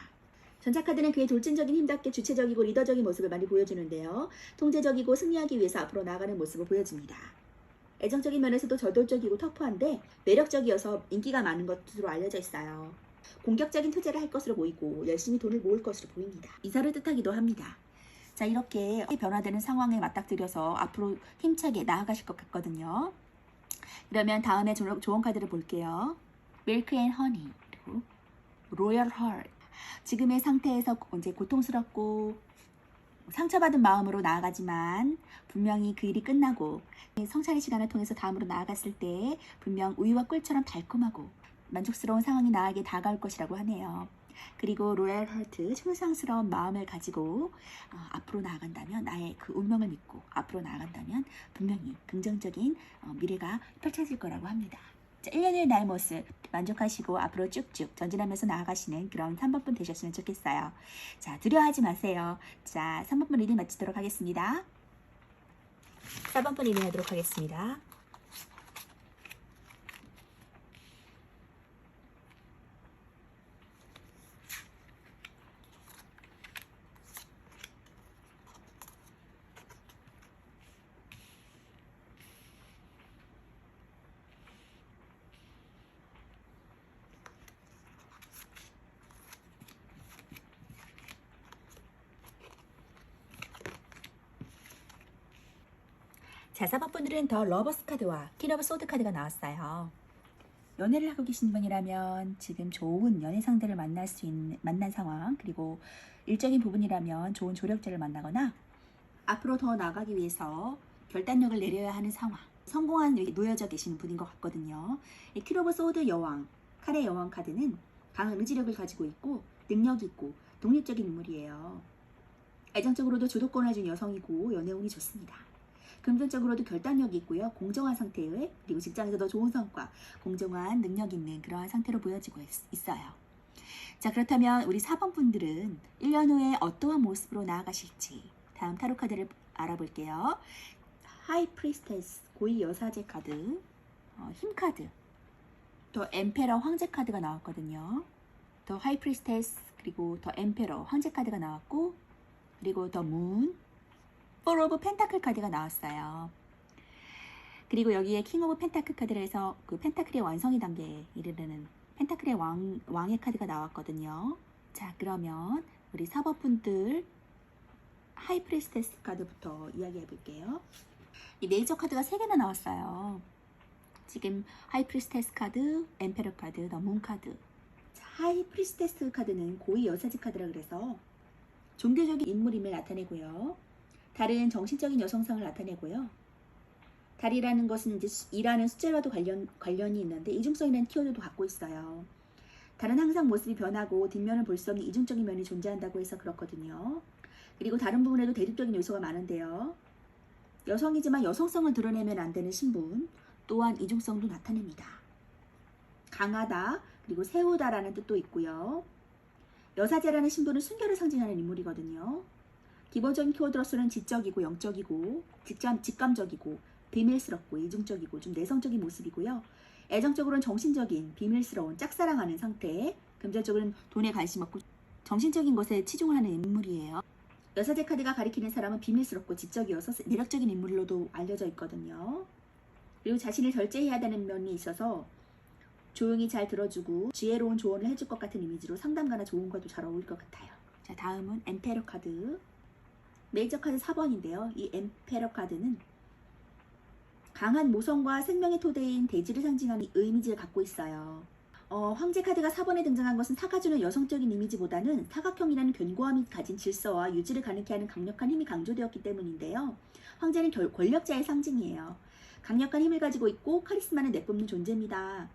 전차카드는 그의 돌진적인 힘답게 주체적이고 리더적인 모습을 많이 보여주는데요. 통제적이고 승리하기 위해서 앞으로 나아가는 모습을 보여줍니다. 애정적인 면에서도 저돌적이고 터프한데 매력적이어서 인기가 많은 것으로 알려져 있어요. 공격적인 투자를 할 것으로 보이고 열심히 돈을 모을 것으로 보입니다. 이사를 뜻하기도 합니다. 자, 이렇게 변화되는 상황에 맞닥뜨려서 앞으로 힘차게 나아가실 것 같거든요. 그러면 다음에 좋은 카드를 볼게요. 밀크 앤 허니, 그리고 로열 헐. 지금의 상태에서 이제 고통스럽고 상처받은 마음으로 나아가지만 분명히 그 일이 끝나고 성찰의 시간을 통해서 다음으로 나아갔을 때 분명 우유와 꿀처럼 달콤하고 만족스러운 상황이 나에게 다가올 것이라고 하네요. 그리고 로얄 헐트, 충성스러운 마음을 가지고 앞으로 나아간다면 나의 그 운명을 믿고 앞으로 나아간다면 분명히 긍정적인 미래가 펼쳐질 거라고 합니다. 자, 1년 후의 나의 모습 만족하시고 앞으로 쭉쭉 전진하면서 나아가시는 그런 3번분 되셨으면 좋겠어요. 자, 두려워하지 마세요. 자, 3번분 리딩 마치도록 하겠습니다. 4번분 리딩 하도록 하겠습니다. 자, 4번 분들은 더 러버스 카드와 퀸 오브 소드 카드가 나왔어요. 연애를 하고 계신 분이라면 지금 좋은 연애 상대를 만난 상황, 그리고 일적인 부분이라면 좋은 조력자를 만나거나 앞으로 더 나아가기 위해서 결단력을 내려야 하는 상황, 성공한 놓여져 계시는 분인 것 같거든요. 이 퀸 오브 소드 여왕, 칼의 여왕 카드는 강한 의지력을 가지고 있고 능력이 있고 독립적인 인물이에요. 애정적으로도 주도권을 준 여성이고 연애운이 좋습니다. 금전적으로도 결단력이 있고요. 공정한 상태에, 그리고 직장에서도 좋은 성과, 공정한 능력 있는 그러한 상태로 보여지고 있어요. 자, 그렇다면 우리 4번 분들은 1년 후에 어떠한 모습으로 나아가실지 다음 타로 카드를 알아볼게요. 하이 프리스테스, 고위 여사제 카드, 힘 카드, 더 엠페러 황제 카드가 나왔거든요. 더 하이 프리스테스, 그리고 더 엠페러 황제 카드가 나왔고, 그리고 더 문, 포 오브 펜타클 카드가 나왔어요. 그리고 여기에 킹 오브 펜타클 카드를 해서 그 펜타클의 완성의 단계에 이르는 펜타클의 왕의 카드가 나왔거든요. 자, 그러면 우리 4번 분들 하이 프리스테스 카드부터 이야기해 볼게요. 이 메이저 카드가 3개나 나왔어요. 지금 하이 프리스테스 카드, 엠페러 카드, 더 문 카드. 자, 하이 프리스테스 카드는 고위 여사지 카드라 그래서 종교적인 인물임을 나타내고요. 달은 정신적인 여성상을 나타내고요. 달이라는 것은 이제 일하는 숫자와도 관련이 있는데 이중성이라는 키워드도 갖고 있어요. 달은 항상 모습이 변하고 뒷면을 볼 수 없는 이중적인 면이 존재한다고 해서 그렇거든요. 그리고 다른 부분에도 대립적인 요소가 많은데요. 여성이지만 여성성을 드러내면 안 되는 신분, 또한 이중성도 나타냅니다. 강하다, 그리고 세우다라는 뜻도 있고요. 여사제라는 신분은 순결을 상징하는 인물이거든요. 기본적인 키워드로서는 지적이고 영적이고 직감적이고 비밀스럽고 이중적이고 좀 내성적인 모습이고요. 애정적으로는 정신적인 비밀스러운 짝사랑하는 상태, 금전적으로는 돈에 관심 없고 정신적인 것에 치중을 하는 인물이에요. 여사제 카드가 가리키는 사람은 비밀스럽고 지적이어서 매력적인 인물로도 알려져 있거든요. 그리고 자신을 절제해야 되는 면이 있어서 조용히 잘 들어주고 지혜로운 조언을 해줄 것 같은 이미지로 상담가나 조언과도 잘 어울릴 것 같아요. 자, 다음은 엠페러 카드. 메이저 카드 4번인데요. 이 엠페러 카드는 강한 모성과 생명의 토대인 대지를 상징하는 이미지를 갖고 있어요. 황제 카드가 4번에 등장한 것은 사가 주는 여성적인 이미지보다는 사각형이라는 견고함이 가진 질서와 유지를 가능케 하는 강력한 힘이 강조되었기 때문인데요. 황제는 권력자의 상징이에요. 강력한 힘을 가지고 있고 카리스마는 내뿜는 존재입니다.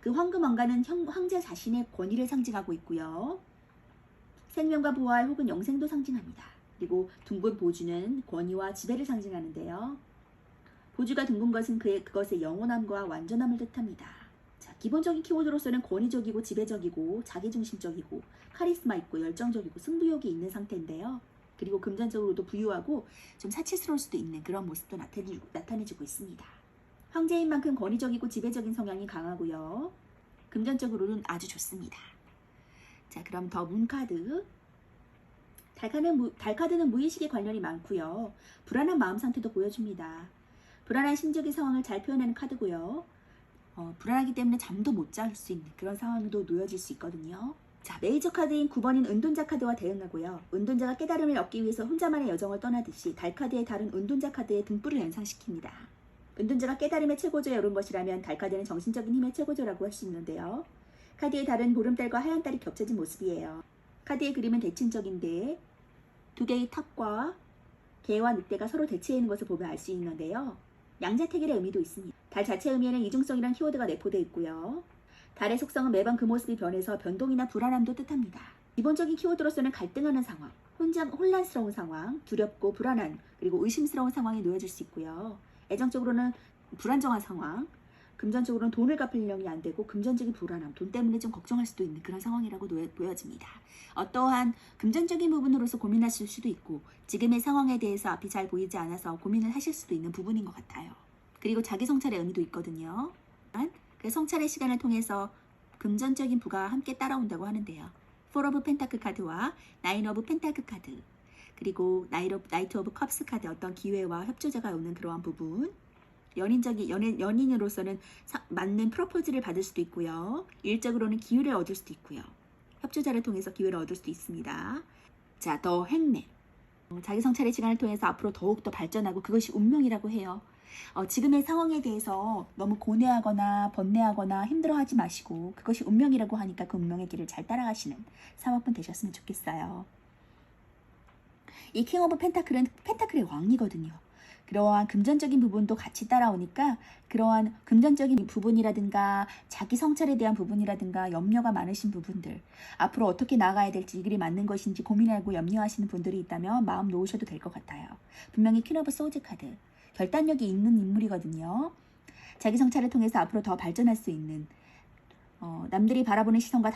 그 황금 왕관은 황제 자신의 권위를 상징하고 있고요. 생명과 부활 혹은 영생도 상징합니다. 그리고 둥근 보주는 권위와 지배를 상징하는데요. 보주가 둥근 것은 그것의 영원함과 완전함을 뜻합니다. 자, 기본적인 키워드로서는 권위적이고 지배적이고 자기중심적이고 카리스마 있고 열정적이고 승부욕이 있는 상태인데요. 그리고 금전적으로도 부유하고 좀 사치스러울 수도 있는 그런 모습도 나타내주고 있습니다. 황제인 만큼 권위적이고 지배적인 성향이 강하고요. 금전적으로는 아주 좋습니다. 자, 그럼 더 문 카드. 달카드는 무의식에 관련이 많고요. 불안한 마음 상태도 보여줍니다. 불안한 심적인 상황을 잘 표현하는 카드고요. 불안하기 때문에 잠도 못 잘 수 있는 그런 상황도 놓여질 수 있거든요. 자, 메이저 카드인 9번인 은둔자 카드와 대응하고요. 은둔자가 깨달음을 얻기 위해서 혼자만의 여정을 떠나듯이 달카드의 달은 은둔자 카드의 등불을 연상시킵니다. 은둔자가 깨달음의 최고조에 오른 것이라면 달카드는 정신적인 힘의 최고조라고 할 수 있는데요. 카드의 달은 보름달과 하얀 달이 겹쳐진 모습이에요. 카드의 그림은 대칭적인데 두 개의 탑과 개와 늑대가 서로 대치해 있는 것을 보면 알 수 있는데요. 양자택일의 의미도 있습니다. 달 자체 의미에는 이중성이란 키워드가 내포되어 있고요. 달의 속성은 매번 그 모습이 변해서 변동이나 불안함도 뜻합니다. 기본적인 키워드로서는 갈등하는 상황, 혼란스러운 상황, 두렵고 불안한, 그리고 의심스러운 상황에 놓여질 수 있고요. 애정적으로는 불안정한 상황, 금전적으로는 돈을 갚을 능력이 안 되고 금전적인 불안함, 돈 때문에 좀 걱정할 수도 있는 그런 상황이라고 보여집니다. 어떠한 금전적인 부분으로서 고민하실 수도 있고 지금의 상황에 대해서 앞이 잘 보이지 않아서 고민을 하실 수도 있는 부분인 것 같아요. 그리고 자기 성찰의 의미도 있거든요. 그 성찰의 시간을 통해서 금전적인 부가 함께 따라온다고 하는데요. 4 오브 펜타클 카드와 9 오브 펜타클 카드, 그리고 나이트 오브 컵스 카드, 어떤 기회와 협조자가 오는 그러한 부분, 연인으로서는 맞는 프로포즈를 받을 수도 있고요. 일적으로는 기회를 얻을 수도 있고요. 협조자를 통해서 기회를 얻을 수도 있습니다. 자, 더 행맨. 자기 성찰의 시간을 통해서 앞으로 더욱더 발전하고 그것이 운명이라고 해요. 지금의 상황에 대해서 너무 고뇌하거나 번뇌하거나 힘들어하지 마시고 그것이 운명이라고 하니까 그 운명의 길을 잘 따라가시는 사모분 되셨으면 좋겠어요. 이 킹 오브 펜타클은 펜타클의 왕이거든요. 그러한 금전적인 부분도 같이 따라오니까 그러한 금전적인 부분이라든가 자기 성찰에 대한 부분이라든가 염려가 많으신 부분들, 앞으로 어떻게 나아가야 될지 이 길이 맞는 것인지 고민하고 염려하시는 분들이 있다면 마음 놓으셔도 될 것 같아요. 분명히 퀸 오브 소즈 카드, 결단력이 있는 인물이거든요. 자기 성찰을 통해서 앞으로 더 발전할 수 있는, 남들이 바라보는 시선과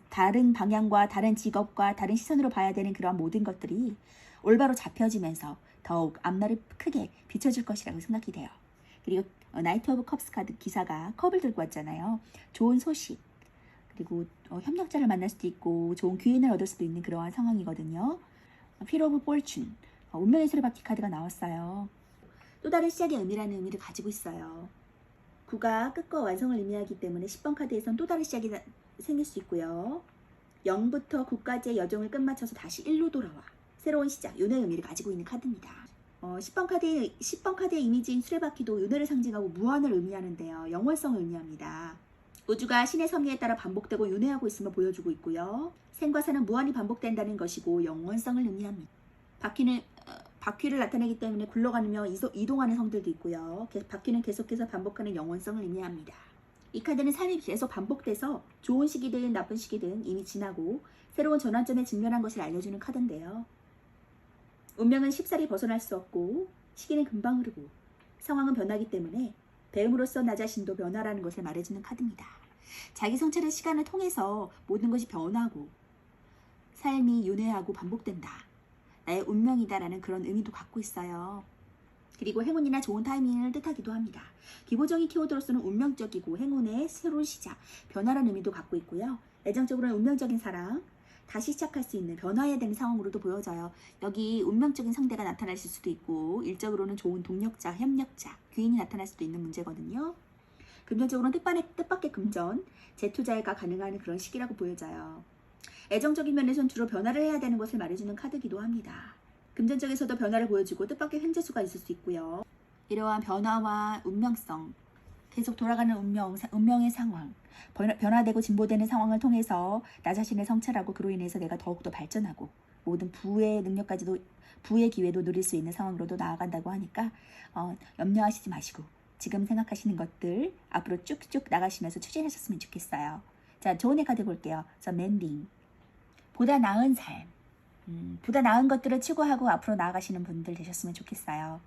다른 방향과 다른 직업과 다른 시선으로 봐야 되는 그러한 모든 것들이 올바로 잡혀지면서 더욱 앞날을 크게 비춰줄 것이라고 생각이 돼요. 그리고 나이트 오브 컵스 카드 기사가 컵을 들고 왔잖아요. 좋은 소식, 그리고 협력자를 만날 수도 있고 좋은 기회를 얻을 수도 있는 그러한 상황이거든요. 휠 오브 포춘, 운명의 수레바퀴 카드가 나왔어요. 또 다른 시작의 의미라는 의미를 가지고 있어요. 9가 끝과 완성을 의미하기 때문에 10번 카드에선 또 다른 시작이 생길 수 있고요. 0부터 9까지의 여정을 끝마쳐서 다시 1로 돌아와. 새로운 시작, 윤회의 의미를 가지고 있는 카드입니다. 10번 카드의 이미지인 수레바퀴도 윤회를 상징하고 무한을 의미하는데요. 영원성을 의미합니다. 우주가 신의 섭리에 따라 반복되고 윤회하고 있음을 보여주고 있고요. 생과 사는 무한히 반복된다는 것이고 영원성을 의미합니다. 바퀴를 나타내기 때문에 굴러가며 이동하는 성들도 있고요. 바퀴는 계속해서 반복하는 영원성을 의미합니다. 이 카드는 삶이 계속 반복돼서 좋은 시기든 나쁜 시기든 이미 지나고 새로운 전환점에 직면한 것을 알려주는 카드인데요. 운명은 쉽사리 벗어날 수 없고 시기는 금방 흐르고 상황은 변하기 때문에 배움으로써 나 자신도 변화라는 것을 말해주는 카드입니다. 자기 성찰의 시간을 통해서 모든 것이 변하고 삶이 윤회하고 반복된다. 나의 운명이다라는 그런 의미도 갖고 있어요. 그리고 행운이나 좋은 타이밍을 뜻하기도 합니다. 기본적인 키워드로서는 운명적이고 행운의 새로운 시작, 변화라는 의미도 갖고 있고요. 애정적으로는 운명적인 사랑, 다시 시작할 수 있는 변화해야 되는 상황으로도 보여져요. 여기 운명적인 상대가 나타나실 수도 있고 일적으로는 좋은 동력자, 협력자, 귀인이 나타날 수도 있는 문제거든요. 금전적으로는 뜻밖의 금전, 재투자가 가능한 그런 시기라고 보여져요. 애정적인 면에서는 주로 변화를 해야 되는 것을 말해주는 카드기도 합니다. 금전적에서도 변화를 보여주고 뜻밖의 횡재수가 있을 수 있고요. 이러한 변화와 운명성, 계속 돌아가는 운명의 상황, 변화되고 진보되는 상황을 통해서 나 자신을 성찰하고 그로 인해서 내가 더욱더 발전하고 모든 부의 능력까지도 부의 기회도 누릴 수 있는 상황으로도 나아간다고 하니까 염려하시지 마시고 지금 생각하시는 것들 앞으로 쭉쭉 나가시면서 추진하셨으면 좋겠어요. 자, 좋은 애 카드 볼게요. 맨딩, 보다 나은 삶, 보다 나은 것들을 추구하고 앞으로 나아가시는 분들 되셨으면 좋겠어요.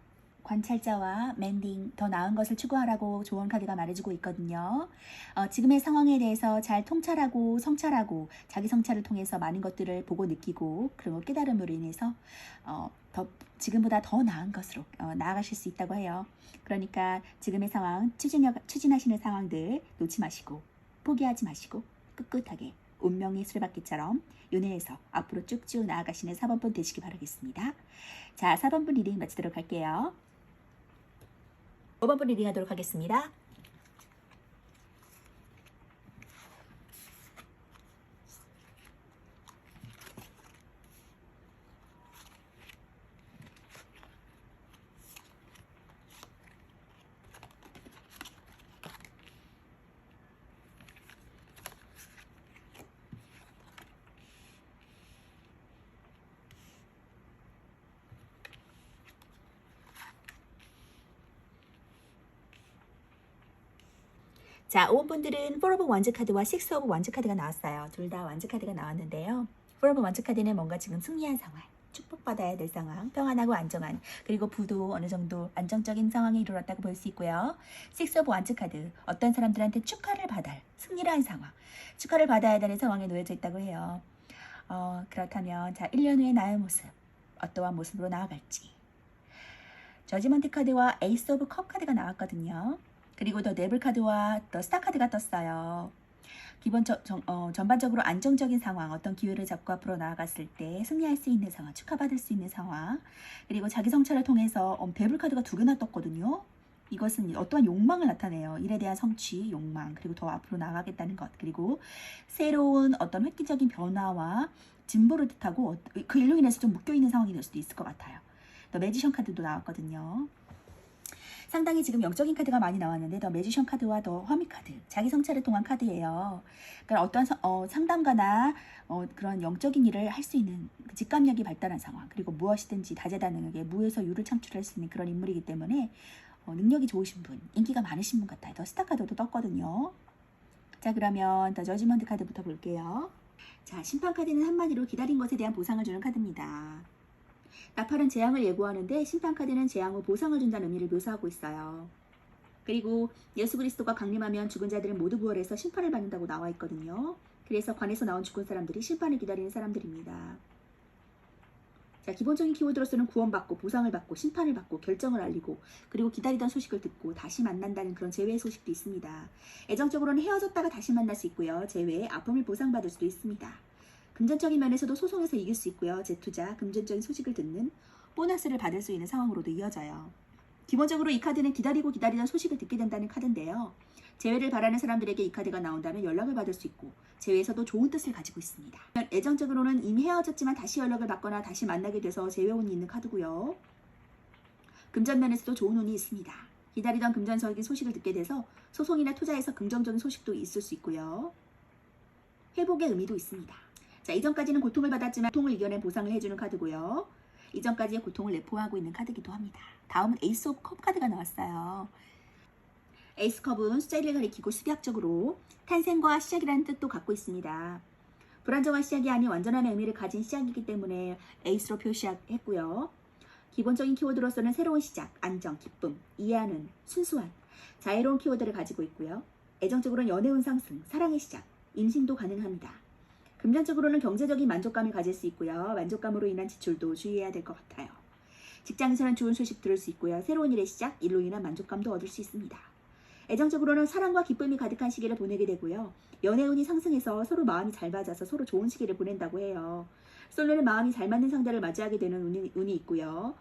관찰자와 멘딩, 더 나은 것을 추구하라고 좋은 카드가 말해주고 있거든요. 지금의 상황에 대해서 잘 통찰하고 성찰하고 자기 성찰을 통해서 많은 것들을 보고 느끼고 그리고 깨달음으로 인해서 지금보다 더 나은 것으로 나아가실 수 있다고 해요. 그러니까 지금의 상황, 추진하시는 상황들 놓지 마시고 포기하지 마시고 꿋꿋하게 운명의 수레바퀴처럼 윤회에서 앞으로 쭉쭉 나아가시는 4번분 되시기 바라겠습니다. 자, 4번분 리딩 마치도록 할게요. 5번분 리딩 하도록 하겠습니다. 자, 5번분들은 4 오브 원즈 카드와 6 오브 원즈 카드가 나왔어요. 둘 다 원즈 카드가 나왔는데요. 4 오브 원즈 카드는 뭔가 지금 승리한 상황, 축복받아야 될 상황, 평안하고 안정한, 그리고 부도 어느 정도 안정적인 상황에 이르렀다고 볼 수 있고요. 6 오브 원즈 카드, 어떤 사람들한테 축하를 받을, 승리를 한 상황, 축하를 받아야 되는 상황에 놓여져 있다고 해요. 그렇다면 자, 1년 후의 나의 모습, 어떠한 모습으로 나아갈지. 저지먼트 카드와 에이스 오브 컵 카드가 나왔거든요. 그리고 더 네블 카드와 더 스타 카드가 떴어요. 전반적으로 안정적인 상황, 어떤 기회를 잡고 앞으로 나아갔을 때 승리할 수 있는 상황, 축하받을 수 있는 상황, 그리고 자기 성찰을 통해서 데블 카드가 2개나 떴거든요. 이것은 어떠한 욕망을 나타내요. 일에 대한 성취, 욕망, 그리고 더 앞으로 나아가겠다는 것, 그리고 새로운 어떤 획기적인 변화와 진보를 뜻하고 그 일로 인해서 좀 묶여있는 상황이 될 수도 있을 것 같아요. 더 매지션 카드도 나왔거든요. 상당히 지금 영적인 카드가 많이 나왔는데 더 매지션 카드와 더 허밋 카드, 자기 성찰을 통한 카드예요. 그러니까 어떤 상담가나 그런 영적인 일을 할 수 있는 그 직감력이 발달한 상황, 그리고 무엇이든지 다재다능하게 무에서 유를 창출할 수 있는 그런 인물이기 때문에 능력이 좋으신 분, 인기가 많으신 분 같아요. 더 스타 카드도 떴거든요. 자, 그러면 더 저지먼트 카드부터 볼게요. 자, 심판 카드는 한마디로 기다린 것에 대한 보상을 주는 카드입니다. 나팔은 재앙을 예고하는데 심판 카드는 재앙 후 보상을 준다는 의미를 묘사하고 있어요. 그리고 예수 그리스도가 강림하면 죽은 자들은 모두 부활해서 심판을 받는다고 나와 있거든요. 그래서 관에서 나온 죽은 사람들이 심판을 기다리는 사람들입니다. 자, 기본적인 키워드로서는 구원받고 보상을 받고 심판을 받고 결정을 알리고 그리고 기다리던 소식을 듣고 다시 만난다는 그런 재회의 소식도 있습니다. 애정적으로는 헤어졌다가 다시 만날 수 있고요. 재회에 아픔을 보상받을 수도 있습니다. 금전적인 면에서도 소송에서 이길 수 있고요. 재투자, 금전적인 소식을 듣는 보너스를 받을 수 있는 상황으로도 이어져요. 기본적으로 이 카드는 기다리고 기다리던 소식을 듣게 된다는 카드인데요. 재회를 바라는 사람들에게 이 카드가 나온다면 연락을 받을 수 있고 재회에서도 좋은 뜻을 가지고 있습니다. 애정적으로는 이미 헤어졌지만 다시 연락을 받거나 다시 만나게 돼서 재회운이 있는 카드고요. 금전면에서도 좋은 운이 있습니다. 기다리던 금전적인 소식을 듣게 돼서 소송이나 투자에서 긍정적인 소식도 있을 수 있고요. 회복의 의미도 있습니다. 자, 이전까지는 고통을 받았지만 고통을 이겨낸 보상을 해주는 카드고요. 이전까지의 고통을 내포하고 있는 카드이기도 합니다. 다음은 에이스 오브 컵 카드가 나왔어요. 에이스 컵은 숫자 1을 가리키고 수비학적으로 탄생과 시작이라는 뜻도 갖고 있습니다. 불안정한 시작이 아닌 완전한 의미를 가진 시작이기 때문에 에이스로 표시했고요. 기본적인 키워드로서는 새로운 시작, 안정, 기쁨, 이해하는, 순수한, 자유로운 키워드를 가지고 있고요. 애정적으로는 연애운 상승, 사랑의 시작, 임신도 가능합니다. 금전적으로는 경제적인 만족감을 가질 수 있고요. 만족감으로 인한 지출도 주의해야 될 것 같아요. 직장에서는 좋은 소식 들을 수 있고요. 새로운 일의 시작, 일로 인한 만족감도 얻을 수 있습니다. 애정적으로는 사랑과 기쁨이 가득한 시기를 보내게 되고요. 연애운이 상승해서 서로 마음이 잘 맞아서 서로 좋은 시기를 보낸다고 해요. 솔로는 마음이 잘 맞는 상대를 맞이하게 되는 운이 있고요.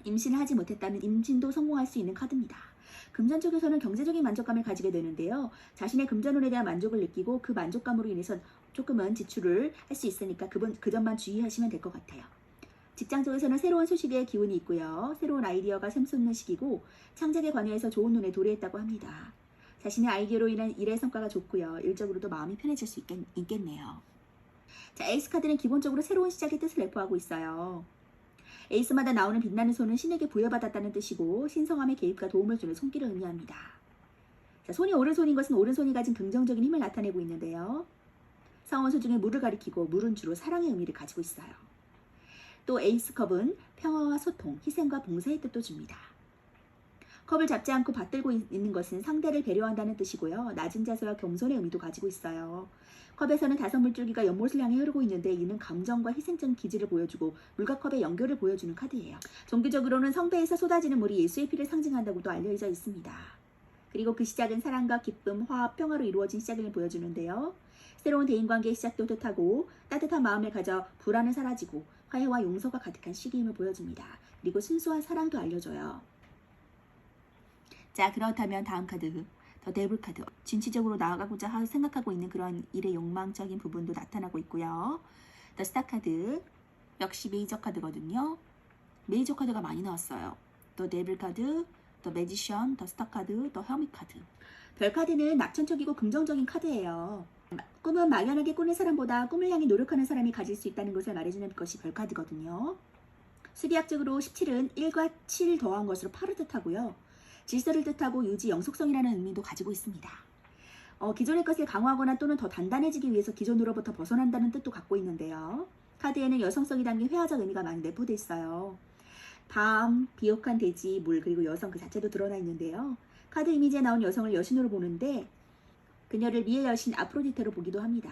임신을 하지 못했다면 임신도 성공할 수 있는 카드입니다. 금전 쪽에서는 경제적인 만족감을 가지게 되는데요. 자신의 금전운에 대한 만족을 느끼고 그 만족감으로 인해서 조금은 지출을 할 수 있으니까 그 점만 주의하시면 될 것 같아요. 직장 쪽에서는 새로운 소식의 기운이 있고요. 새로운 아이디어가 샘솟는 시기고 창작에 관여해서 좋은 눈에 도래했다고 합니다. 자신의 아이디어로 인한 일의 성과가 좋고요. 일적으로도 마음이 편해질 수 있겠네요. 자, 에이스 카드는 기본적으로 새로운 시작의 뜻을 내포하고 있어요. 에이스마다 나오는 빛나는 손은 신에게 부여받았다는 뜻이고 신성함의 개입과 도움을 주는 손길을 의미합니다. 자, 손이 오른손인 것은 오른손이 가진 긍정적인 힘을 나타내고 있는데요. 상원수 중에 물을 가리키고 물은 주로 사랑의 의미를 가지고 있어요. 또 에이스 컵은 평화와 소통, 희생과 봉사의 뜻도 줍니다. 컵을 잡지 않고 받들고 있는 것은 상대를 배려한다는 뜻이고요. 낮은 자세와 겸손의 의미도 가지고 있어요. 컵에서는 5물줄기가 연못을 향해 흐르고 있는데 이는 감정과 희생적인 기질을 보여주고 물과 컵의 연결을 보여주는 카드예요. 종교적으로는 성배에서 쏟아지는 물이 예수의 피를 상징한다고도 알려져 있습니다. 그리고 그 시작은 사랑과 기쁨, 화합, 평화로 이루어진 시작을 보여주는데요. 새로운 대인관계의 시작도 뜻하고 따뜻한 마음을 가져 불안은 사라지고 화해와 용서가 가득한 시기임을 보여줍니다. 그리고 순수한 사랑도 알려줘요. 자, 그렇다면 다음 카드 더 데블 카드, 진취적으로 나아가고자 생각하고 있는 그런 일의 욕망적인 부분도 나타나고 있고요. 더 스타 카드 역시 메이저 카드거든요. 메이저 카드가 많이 나왔어요. 더 데블 카드, 더 매지션, 더 스타 카드, 더 허밋 카드. 별 카드는 낙천적이고 긍정적인 카드예요. 꿈은 막연하게 꾸는 사람보다 꿈을 향해 노력하는 사람이 가질 수 있다는 것을 말해주는 것이 별 카드거든요. 수비학적으로 17은 1과 7 더한 것으로 8을 뜻하고요. 질서를 뜻하고 유지, 영속성이라는 의미도 가지고 있습니다. 기존의 것을 강화하거나 또는 더 단단해지기 위해서 기존으로부터 벗어난다는 뜻도 갖고 있는데요. 카드에는 여성성이 담긴 회화적 의미가 많이 내포되어 있어요. 밤, 비옥한 대지, 물, 그리고 여성 그 자체도 드러나 있는데요. 카드 이미지에 나온 여성을 여신으로 보는데 그녀를 미의 여신 아프로디테로 보기도 합니다.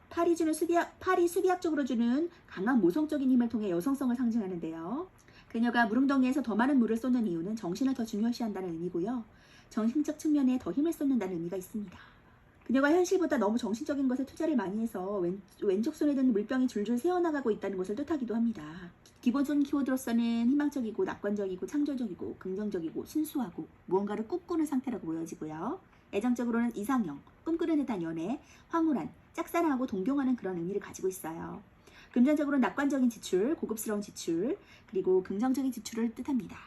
팔이 수비학적으로 주는 강한 모성적인 힘을 통해 여성성을 상징하는데요. 그녀가 무릉덩이에서 더 많은 물을 쏟는 이유는 정신을 더 중요시한다는 의미고요. 정신적 측면에 더 힘을 쏟는다는 의미가 있습니다. 그녀가 현실보다 너무 정신적인 것에 투자를 많이 해서 왼쪽 손에 든 물병이 줄줄 새어나가고 있다는 것을 뜻하기도 합니다. 기본적인 키워드로서는 희망적이고 낙관적이고 창조적이고 긍정적이고 순수하고 무언가를 꿈꾸는 상태라고 보여지고요. 애정적으로는 이상형, 꿈꾸는 듯한 연애, 황홀한, 짝사랑하고 동경하는 그런 의미를 가지고 있어요. 금전적으로 낙관적인 지출, 고급스러운 지출, 그리고 긍정적인 지출을 뜻합니다.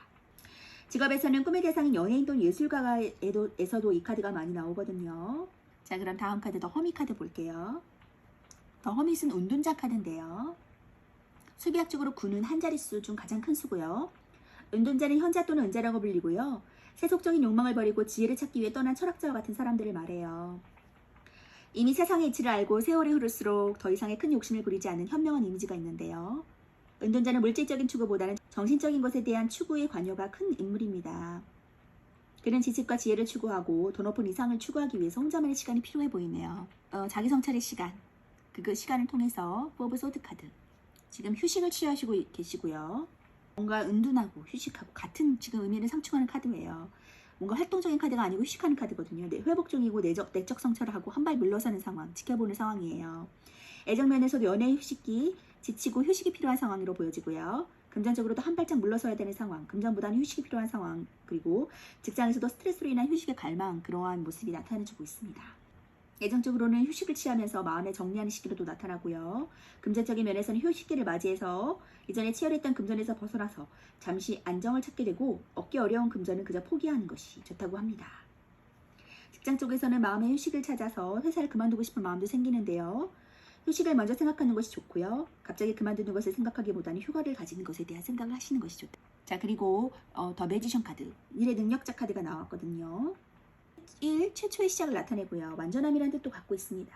직업에서는 꿈의 대상인 연예인 또는 예술가에서도 이 카드가 많이 나오거든요. 자, 그럼 다음 카드 더 허밋 카드 볼게요. 더 허밋은 운둔자 카드인데요. 수비학적으로 9는 한 자릿수 중 가장 큰 수고요. 운둔자는 현자 또는 은자라고 불리고요. 세속적인 욕망을 버리고 지혜를 찾기 위해 떠난 철학자와 같은 사람들을 말해요. 이미 세상의 이치를 알고 세월이 흐를수록 더 이상의 큰 욕심을 부리지 않는 현명한 이미지가 있는데요. 은둔자는 물질적인 추구보다는 정신적인 것에 대한 추구의 관여가 큰 인물입니다. 그는 지식과 지혜를 추구하고 더 높은 이상을 추구하기 위해서 혼자만의 시간이 필요해 보이네요. 자기 성찰의 시간, 그 시간을 통해서 포브 소드 카드. 지금 휴식을 취하시고 계시고요. 뭔가 은둔하고 휴식하고 같은 지금 의미를 상충하는 카드예요. 뭔가 활동적인 카드가 아니고 휴식하는 카드거든요. 회복 중이고 내적 성찰을 하고 한 발 물러서는 상황, 지켜보는 상황이에요. 애정 면에서도 연애의 휴식기, 지치고 휴식이 필요한 상황으로 보여지고요. 금전적으로도 한 발짝 물러서야 되는 상황, 금전보다는 휴식이 필요한 상황, 그리고 직장에서도 스트레스로 인한 휴식의 갈망, 그러한 모습이 나타내주고 있습니다. 애정적으로는 휴식을 취하면서 마음에 정리하는 시기로도 나타나고요. 금전적인 면에서는 휴식기를 맞이해서 이전에 치열했던 금전에서 벗어나서 잠시 안정을 찾게 되고 얻기 어려운 금전은 그저 포기하는 것이 좋다고 합니다. 직장 쪽에서는 마음의 휴식을 찾아서 회사를 그만두고 싶은 마음도 생기는데요. 휴식을 먼저 생각하는 것이 좋고요. 갑자기 그만두는 것을 생각하기보다는 휴가를 가지는 것에 대한 생각을 하시는 것이 좋다. 자, 그리고 더 매지션 카드, 일의 능력자 카드가 나왔거든요. 1. 최초의 시작을 나타내고요. 완전함이라는 뜻도 갖고 있습니다.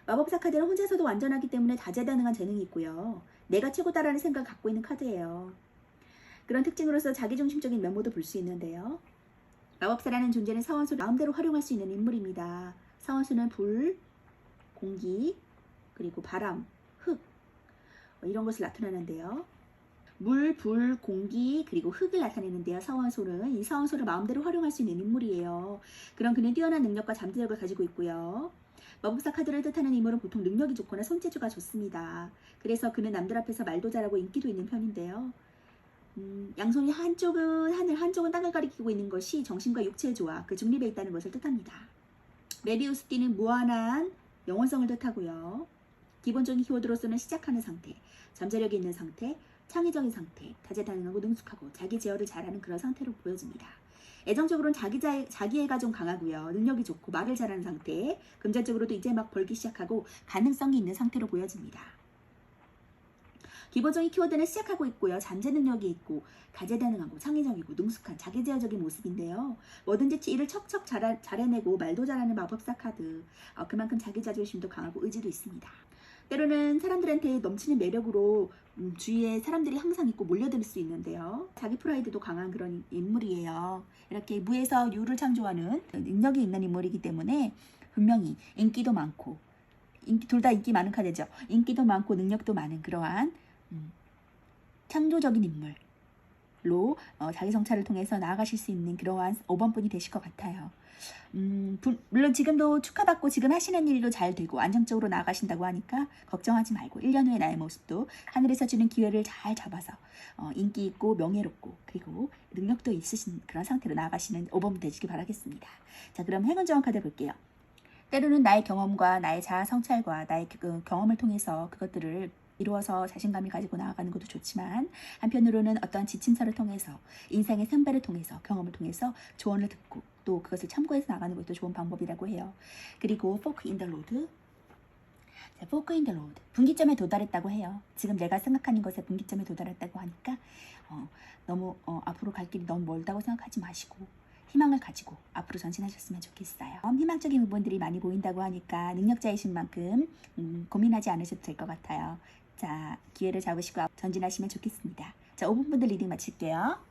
마법사 카드는 혼자서도 완전하기 때문에 다재다능한 재능이 있고요. 내가 최고다라는 생각을 갖고 있는 카드예요. 그런 특징으로서 자기중심적인 면모도 볼 수 있는데요. 마법사라는 존재는 사원수를 마음대로 활용할 수 있는 인물입니다. 사원수는 불, 공기, 그리고 바람, 흙 이런 것을 나타내는데요. 물, 불, 공기, 그리고 흙을 나타내는데요. 사원소는 이 사원소를 마음대로 활용할 수 있는 인물이에요. 그런 그는 뛰어난 능력과 잠재력을 가지고 있고요. 마법사 카드를 뜻하는 인물은 보통 능력이 좋거나 손재주가 좋습니다. 그래서 그는 남들 앞에서 말도 잘하고 인기도 있는 편인데요. 양손이 한쪽은 하늘, 한쪽은 땅을 가리키고 있는 것이 정신과 육체의 조화, 그 중립에 있다는 것을 뜻합니다. 메비우스 띠는 무한한 영원성을 뜻하고요. 기본적인 키워드로서는 시작하는 상태, 잠재력이 있는 상태, 창의적인 상태, 다재다능하고 능숙하고 자기 제어를 잘하는 그런 상태로 보여집니다. 애정적으로는 자기애가 좀 강하고요. 능력이 좋고 말을 잘하는 상태, 금전적으로도 이제 막 벌기 시작하고 가능성이 있는 상태로 보여집니다. 기본적인 키워드는 시작하고 있고요. 잠재 능력이 있고 다재다능하고 창의적이고 능숙한 자기 제어적인 모습인데요. 뭐든지 일을 척척 잘해내고 말도 잘하는 마법사 카드. 그만큼 자기 자존심도 강하고 의지도 있습니다. 때로는 사람들한테 넘치는 매력으로 주위에 사람들이 항상 있고 몰려들 수 있는데요. 자기 프라이드도 강한 그런 인물이에요. 이렇게 무에서 유를 창조하는 능력이 있는 인물이기 때문에 분명히 인기도 많고 둘 다 인기 많은 카드죠. 인기도 많고 능력도 많은 그러한 창조적인 인물로 자기 성찰을 통해서 나아가실 수 있는 그러한 5번 분이 되실 것 같아요. 물론 지금도 축하받고 지금 하시는 일도 잘 되고 안정적으로 나아가신다고 하니까 걱정하지 말고 1년 후의 나의 모습도 하늘에서 주는 기회를 잘 잡아서 인기 있고 명예롭고 그리고 능력도 있으신 그런 상태로 나아가시는 5번 되시기 바라겠습니다. 자, 그럼 행운 정원 카드 볼게요. 때로는 나의 경험과 나의 자아 성찰과 나의 경험을 통해서 그것들을 이루어서 자신감을 가지고 나아가는 것도 좋지만 한편으로는 어떤 지침서를 통해서 인생의 선배를 통해서 경험을 통해서 조언을 듣고 또 그것을 참고해서 나가는 것도 좋은 방법이라고 해요. 그리고 포크 인 더 로드. 자, 포크 인 더 로드. 분기점에 도달했다고 해요. 지금 내가 생각하는 것에 분기점에 도달했다고 하니까 너무 앞으로 갈 길이 너무 멀다고 생각하지 마시고 희망을 가지고 앞으로 전진하셨으면 좋겠어요. 희망적인 부분들이 많이 보인다고 하니까 능력자이신 만큼 고민하지 않으셔도 될 것 같아요. 자, 기회를 잡으시고 전진하시면 좋겠습니다. 자, 5분 분들 리딩 마칠게요.